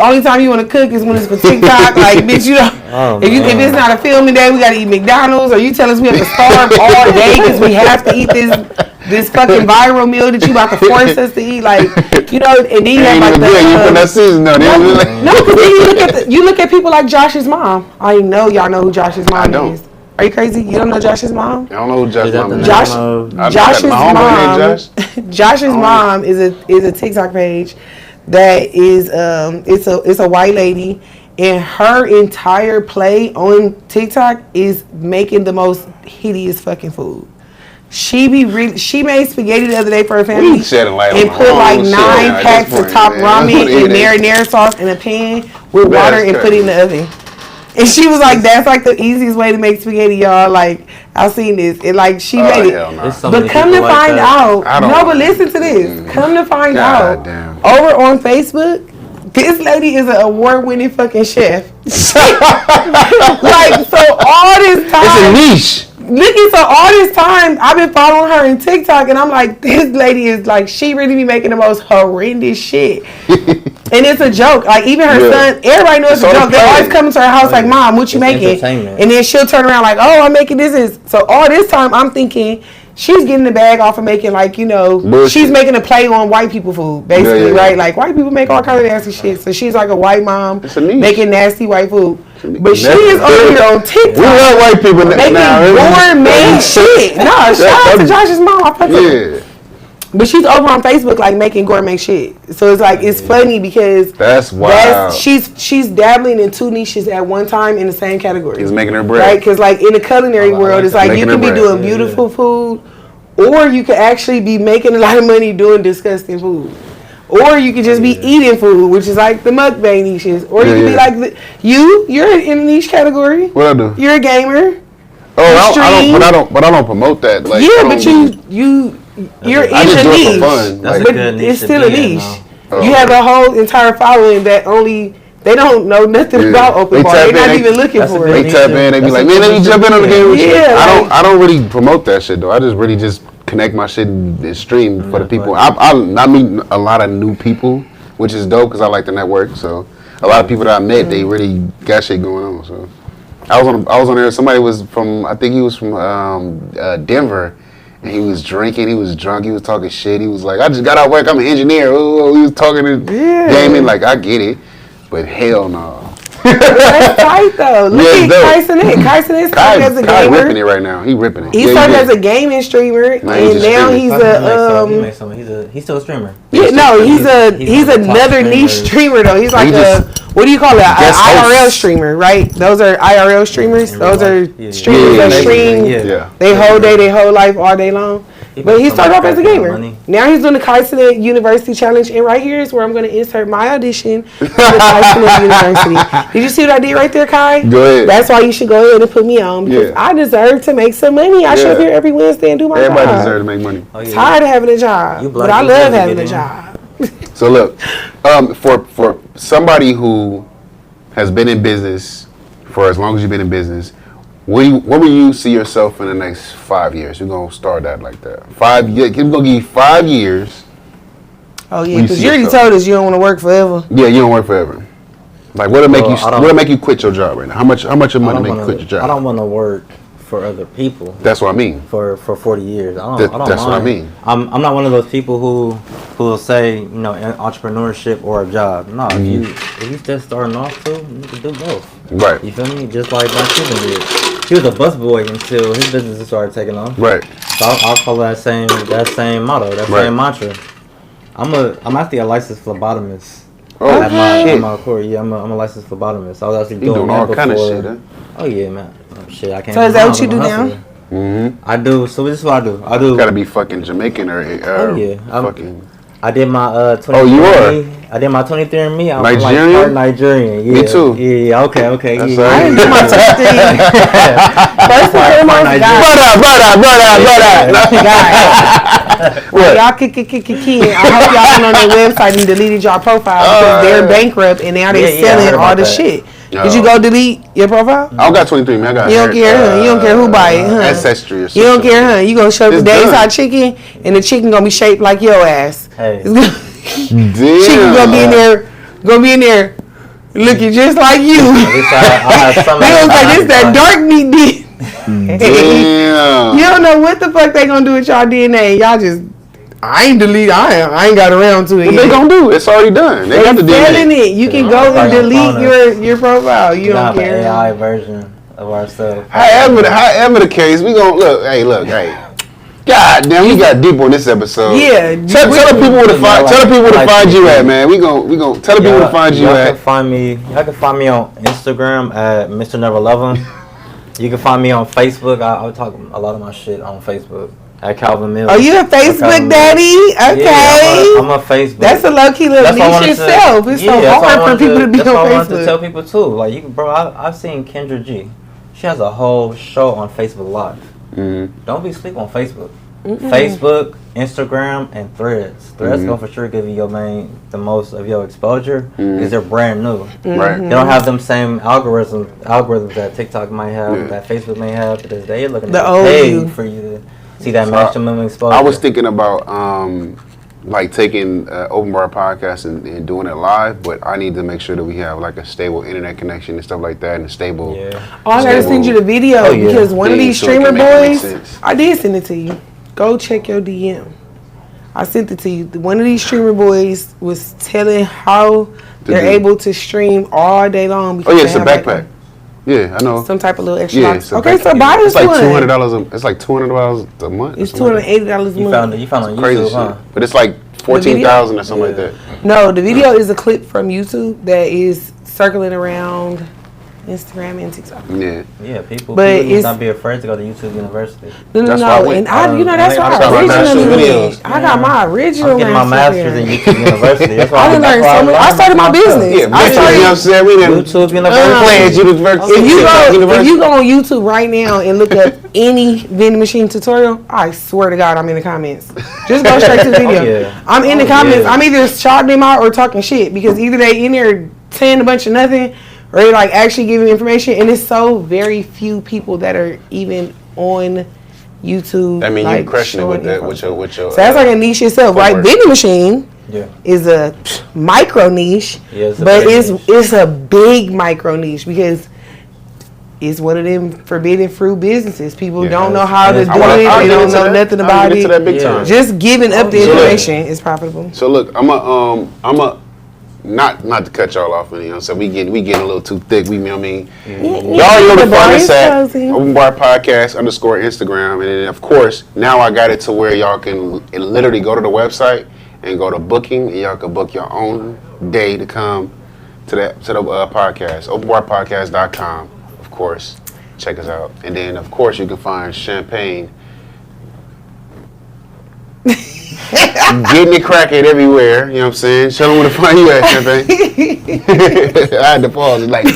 only time you want to cook is when it's for TikTok. Like, bitch, you know, if it's not a filming day, we gotta eat McDonald's, or you tell us we have to starve all day because we have to eat this fucking viral meal that you about to force us to eat, like, you know, and then you have like you put that season on. No, because then you look at people like Josh's mom. I know y'all know who Josh's mom is. Are you crazy? You don't know Josh's mom? I don't know who Josh's mom is. Josh's mom is a TikTok page that is it's a white lady, and her entire play on TikTok is making the most hideous fucking food. She made spaghetti the other day for her family and put like 9 packs of top ramen and marinara sauce in a pan with water and put it in the oven. And she was like, "That's like the easiest way to make spaghetti, y'all." Like, I've seen this. And like, she made it. But come to find out, but listen to this. Come to find out, over on Facebook, this lady is an award-winning fucking chef. Like, so all this time, it's a niche. So all this time, I've been following her in TikTok, and I'm like, this lady is like, she really be making the most horrendous shit. And it's a joke. Like, even her son, everybody knows it's a joke. They always come to her house like, Mom, what you making? And then she'll turn around like, oh, I'm making this. So all this time, I'm thinking, she's getting the bag off of making, like, you know, bullshit. She's making a play on white people food, basically, right? Like, white people make all kinds of nasty shit. So she's like a white mom making nasty white food. But she is over here on TikTok. We love white people making gourmet shit. No, shout out to Josh's mom. I fuck with her. But she's over on Facebook, like, making gourmet shit. So it's like, it's funny because that's wild. She's dabbling in 2 niches at one time in the same category. He's making her bread. Right? Because, like, in the culinary world, it's like, you can be doing beautiful food, or you could actually be making a lot of money doing disgusting food. Or you could just be eating food, which is like the mukbang niches. Or you could be like, you're in a niche category. What I do? You're a gamer. But I don't promote that. Like, but you're in a niche. Fun. That's but a good niche it's still a niche. No. You have a whole entire following that they don't know nothing about open bar. They're not even looking for it. They tap in. They be like, man, let me jump in on the game with you. I don't really promote that shit though. I just really just connect my shit and stream for the people. I meet a lot of new people, which is dope because I like the network. So a lot of people that I met, they really got shit going on. So I was on there. Somebody was from, I think he was from Denver. And he was drinking, he was drunk, he was talking shit. He was like, I just got out of work, I'm an engineer. Ooh, he was talking to gaming, like, I get it. But hell no. That's tight though. Look at Kyson. Kyson started as a gamer. Kai ripping it right now. He ripping it. He started as a gaming streamer, and now he's he's still a streamer. Yeah, no, he's another niche streamer though. He's like what do you call it? An IRL streamer, right? Those are IRL streamers. Those are streamers that stream. They whole life all day long. But he started off as a gamer. Now he's doing the Kyson University Challenge, and right here is where I'm going to insert my audition for the Kyson University. Did you see what I did right there, Kai? Go ahead. That's why you should go ahead and put me on, because I deserve to make some money. I show up here every Wednesday and do my job. Everybody deserves to make money. Tired of having a job, but I love having a job. So look, for somebody who has been in business for as long as you've been in business, where will you see yourself in the next 5 years? We're going to start that like that. 5 years. We're going to give you 5 years. Oh, yeah, because you already told us you don't want to work forever. Yeah, you don't work forever. Like, what'll make you quit your job right now? How much of money make you quit your job? I don't want to work for other people. That's what I mean. For 40 years. I don't That's what I mean. I'm not one of those people who will say, you know, entrepreneurship or a job. No, if you just starting off too, you can do both. Right. You feel me? Just like Black Cuban did. He was a busboy until his business started taking off. Right. So I'll follow that same motto, same mantra. I'm actually a licensed phlebotomist. Oh, at my core. Yeah, I'm a licensed phlebotomist. I was actually doing all kind of shit, huh? Oh yeah, man. Shit, I can't. So is that what you do now? Mm-hmm. I do. So this is what I do. You gotta be fucking Jamaican or fucking. I did my 23andMe. Oh, you are? I did my 23andMe. I'm Nigerian? like Nigerian. Yeah. Me too. Yeah. Okay. That's Yeah. right. I didn't do my 23. First and Brother. Y'all I hope y'all went on their website and deleted y'all profile because they're bankrupt and now they're selling all the shit. Did you go delete your profile? I don't got 23, man. I got. You don't care, huh? You don't care who buy it, huh? Ancestry or something. You don't care, huh? You gonna show up the Dave's Hot Chicken and the chicken gonna be shaped like your ass. Hey. Damn. Chicken gonna be in there looking just like you. They gonna say this that dark meat dish. Damn. You don't know what the fuck they gonna do with y'all DNA. Y'all just I ain't got around to it. What yet. they gonna do? It's already done. They got the selling DNA. it. You can go and delete your profile. You don't have care. an AI version of our stuff. However the case, we gonna look. Hey. God damn, we got deep on this episode. Yeah. Tell the people where to find. Tell the people where to find you at, man. We gonna tell the people where to find you at. Y'all can find me on Instagram at Mr. Never Love Him. You can find me on Facebook. I talk a lot of my shit on Facebook. At Calvin Mills. Oh, you a Facebook daddy? Okay. Yeah, I'm a Facebook. That's a low key little niche itself. It's so hard for people to be on Facebook. That's what I wanted to tell people too. Like I've seen Kendra G. She has a whole show on Facebook Live. Mm-hmm. Don't be asleep on Facebook. Mm-hmm. Facebook, Instagram, and Threads. Threads gonna for sure give you the most of your exposure because they're brand new. Mm-hmm. Right. They don't have them same algorithms that TikTok might have, that Facebook may have. Because they're looking to pay for you to see that maximum exposure. I was thinking about like taking Open Bar Podcast and doing it live, but I need to make sure that we have like a stable internet connection and stuff like that, and a stable. Yeah. I gotta send you the video because one of these streamer boys, I did send it to you. Go check your DM. I sent it to you. One of these streamer boys was telling how they're able to stream all day long. Oh yeah, it's a backpack. Yeah, I know. Some type of little extra Yeah, box. so Okay, so buy it's this like one. $200. It's like $200 a month. It's $280 a month. You found on Crazy YouTube, shit. huh? But it's like 14,000 or something like that. No, the video is a clip from YouTube that is circling around Instagram and TikTok. Yeah, people But need not be afraid to go to YouTube University. No, That's why I went. and I, that's why I originally went. I got my original. I'm getting my master's in YouTube University. That's why I learned so much. I started my business. Yeah, I started, you know what I'm saying? We didn't YouTube University. If you go on YouTube right now and look up any vending machine tutorial, I swear to God, I'm in the comments. Just go straight to the video. I'm in the comments. Yeah. I'm either shouting them out or talking shit because either they in there saying a bunch of nothing or they like actually giving information, and it's so very few people that are even on YouTube. I mean, like, you crushing it with that, with your. So that's like a niche itself, right? Vending machine is a micro niche, but it's a big micro niche because it's one of them forbidden fruit businesses. People don't know how to do it. They don't know nothing about it. Just giving up the information is profitable. So look, I'm a not to cut y'all off, you know. So we getting a little too thick. We, you know what I mean. Y'all know the find us at Open Bar Podcast _ Instagram, and then of course now I got it to where y'all can literally go to the website and go to booking, and y'all can book your own day to come to the podcast. OpenBarPodcast.com, of course. Check us out, and then of course you can find Champagne. Getting it cracking everywhere, you know what I'm saying? Show them where to find you at, Champagne. I had to pause. It's like, we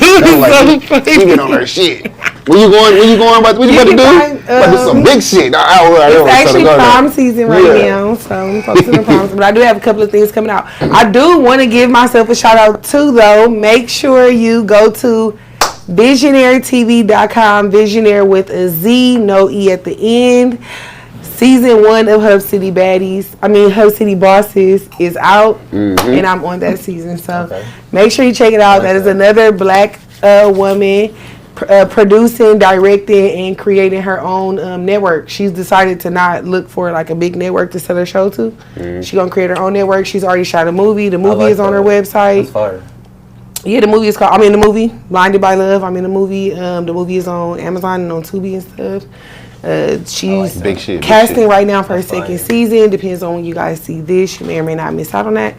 get on her shit. Where you going? What you about to do? About to do some big shit. It's actually prom season right now, so I'm focusing on proms. But I do have a couple of things coming out. I do want to give myself a shout out too, though. Make sure you go to VisionaryTV.com. Visionary with a Z, no E at the end. Season 1 of Hub City Bosses is out, and I'm on that season. So make sure you check it out. That is another black woman producing, directing, and creating her own network. She's decided to not look for like a big network to sell her show to. She's gonna create her own network. She's already shot a movie. The movie is on her website. That's fire. Yeah, the movie is called. I'm in the movie Blinded by Love. I'm in the movie. The movie is on Amazon and on Tubi and stuff. She's casting right now for her second season. Depends on when you guys see this. You may or may not miss out on that.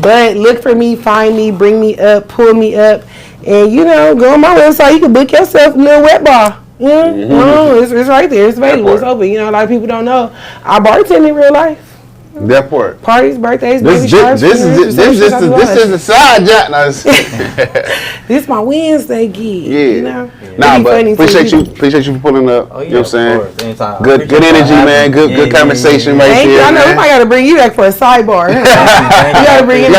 But look for me, find me, bring me up, pull me up, and go on my website. You can book yourself a little wet bar. It's right there. It's available. It's open. A lot of people don't know. I bartend in real life. That part. Parties, birthdays, baby showers. This is the side job. This my Wednesday gig. Nah, but appreciate you for pulling up. You know what I'm saying? Anytime. Good energy, man. Good conversation right Thank here. you. I know we might gotta bring you back for a sidebar. You gotta bring you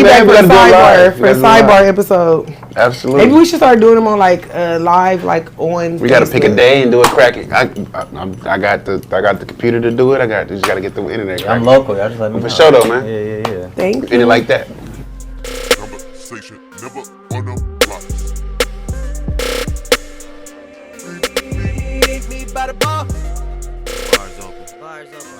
back for a sidebar episode. Absolutely. Maybe we should start doing them on like live, like on. We gotta pick a day and do it cracking. I got the computer to do it. Just gotta get the internet cracking. I'm local. I just let me know. For sure though, man. Yeah. Thank you. Feeling like that. Conversation never on the block. Meet me by the bar. Bars open.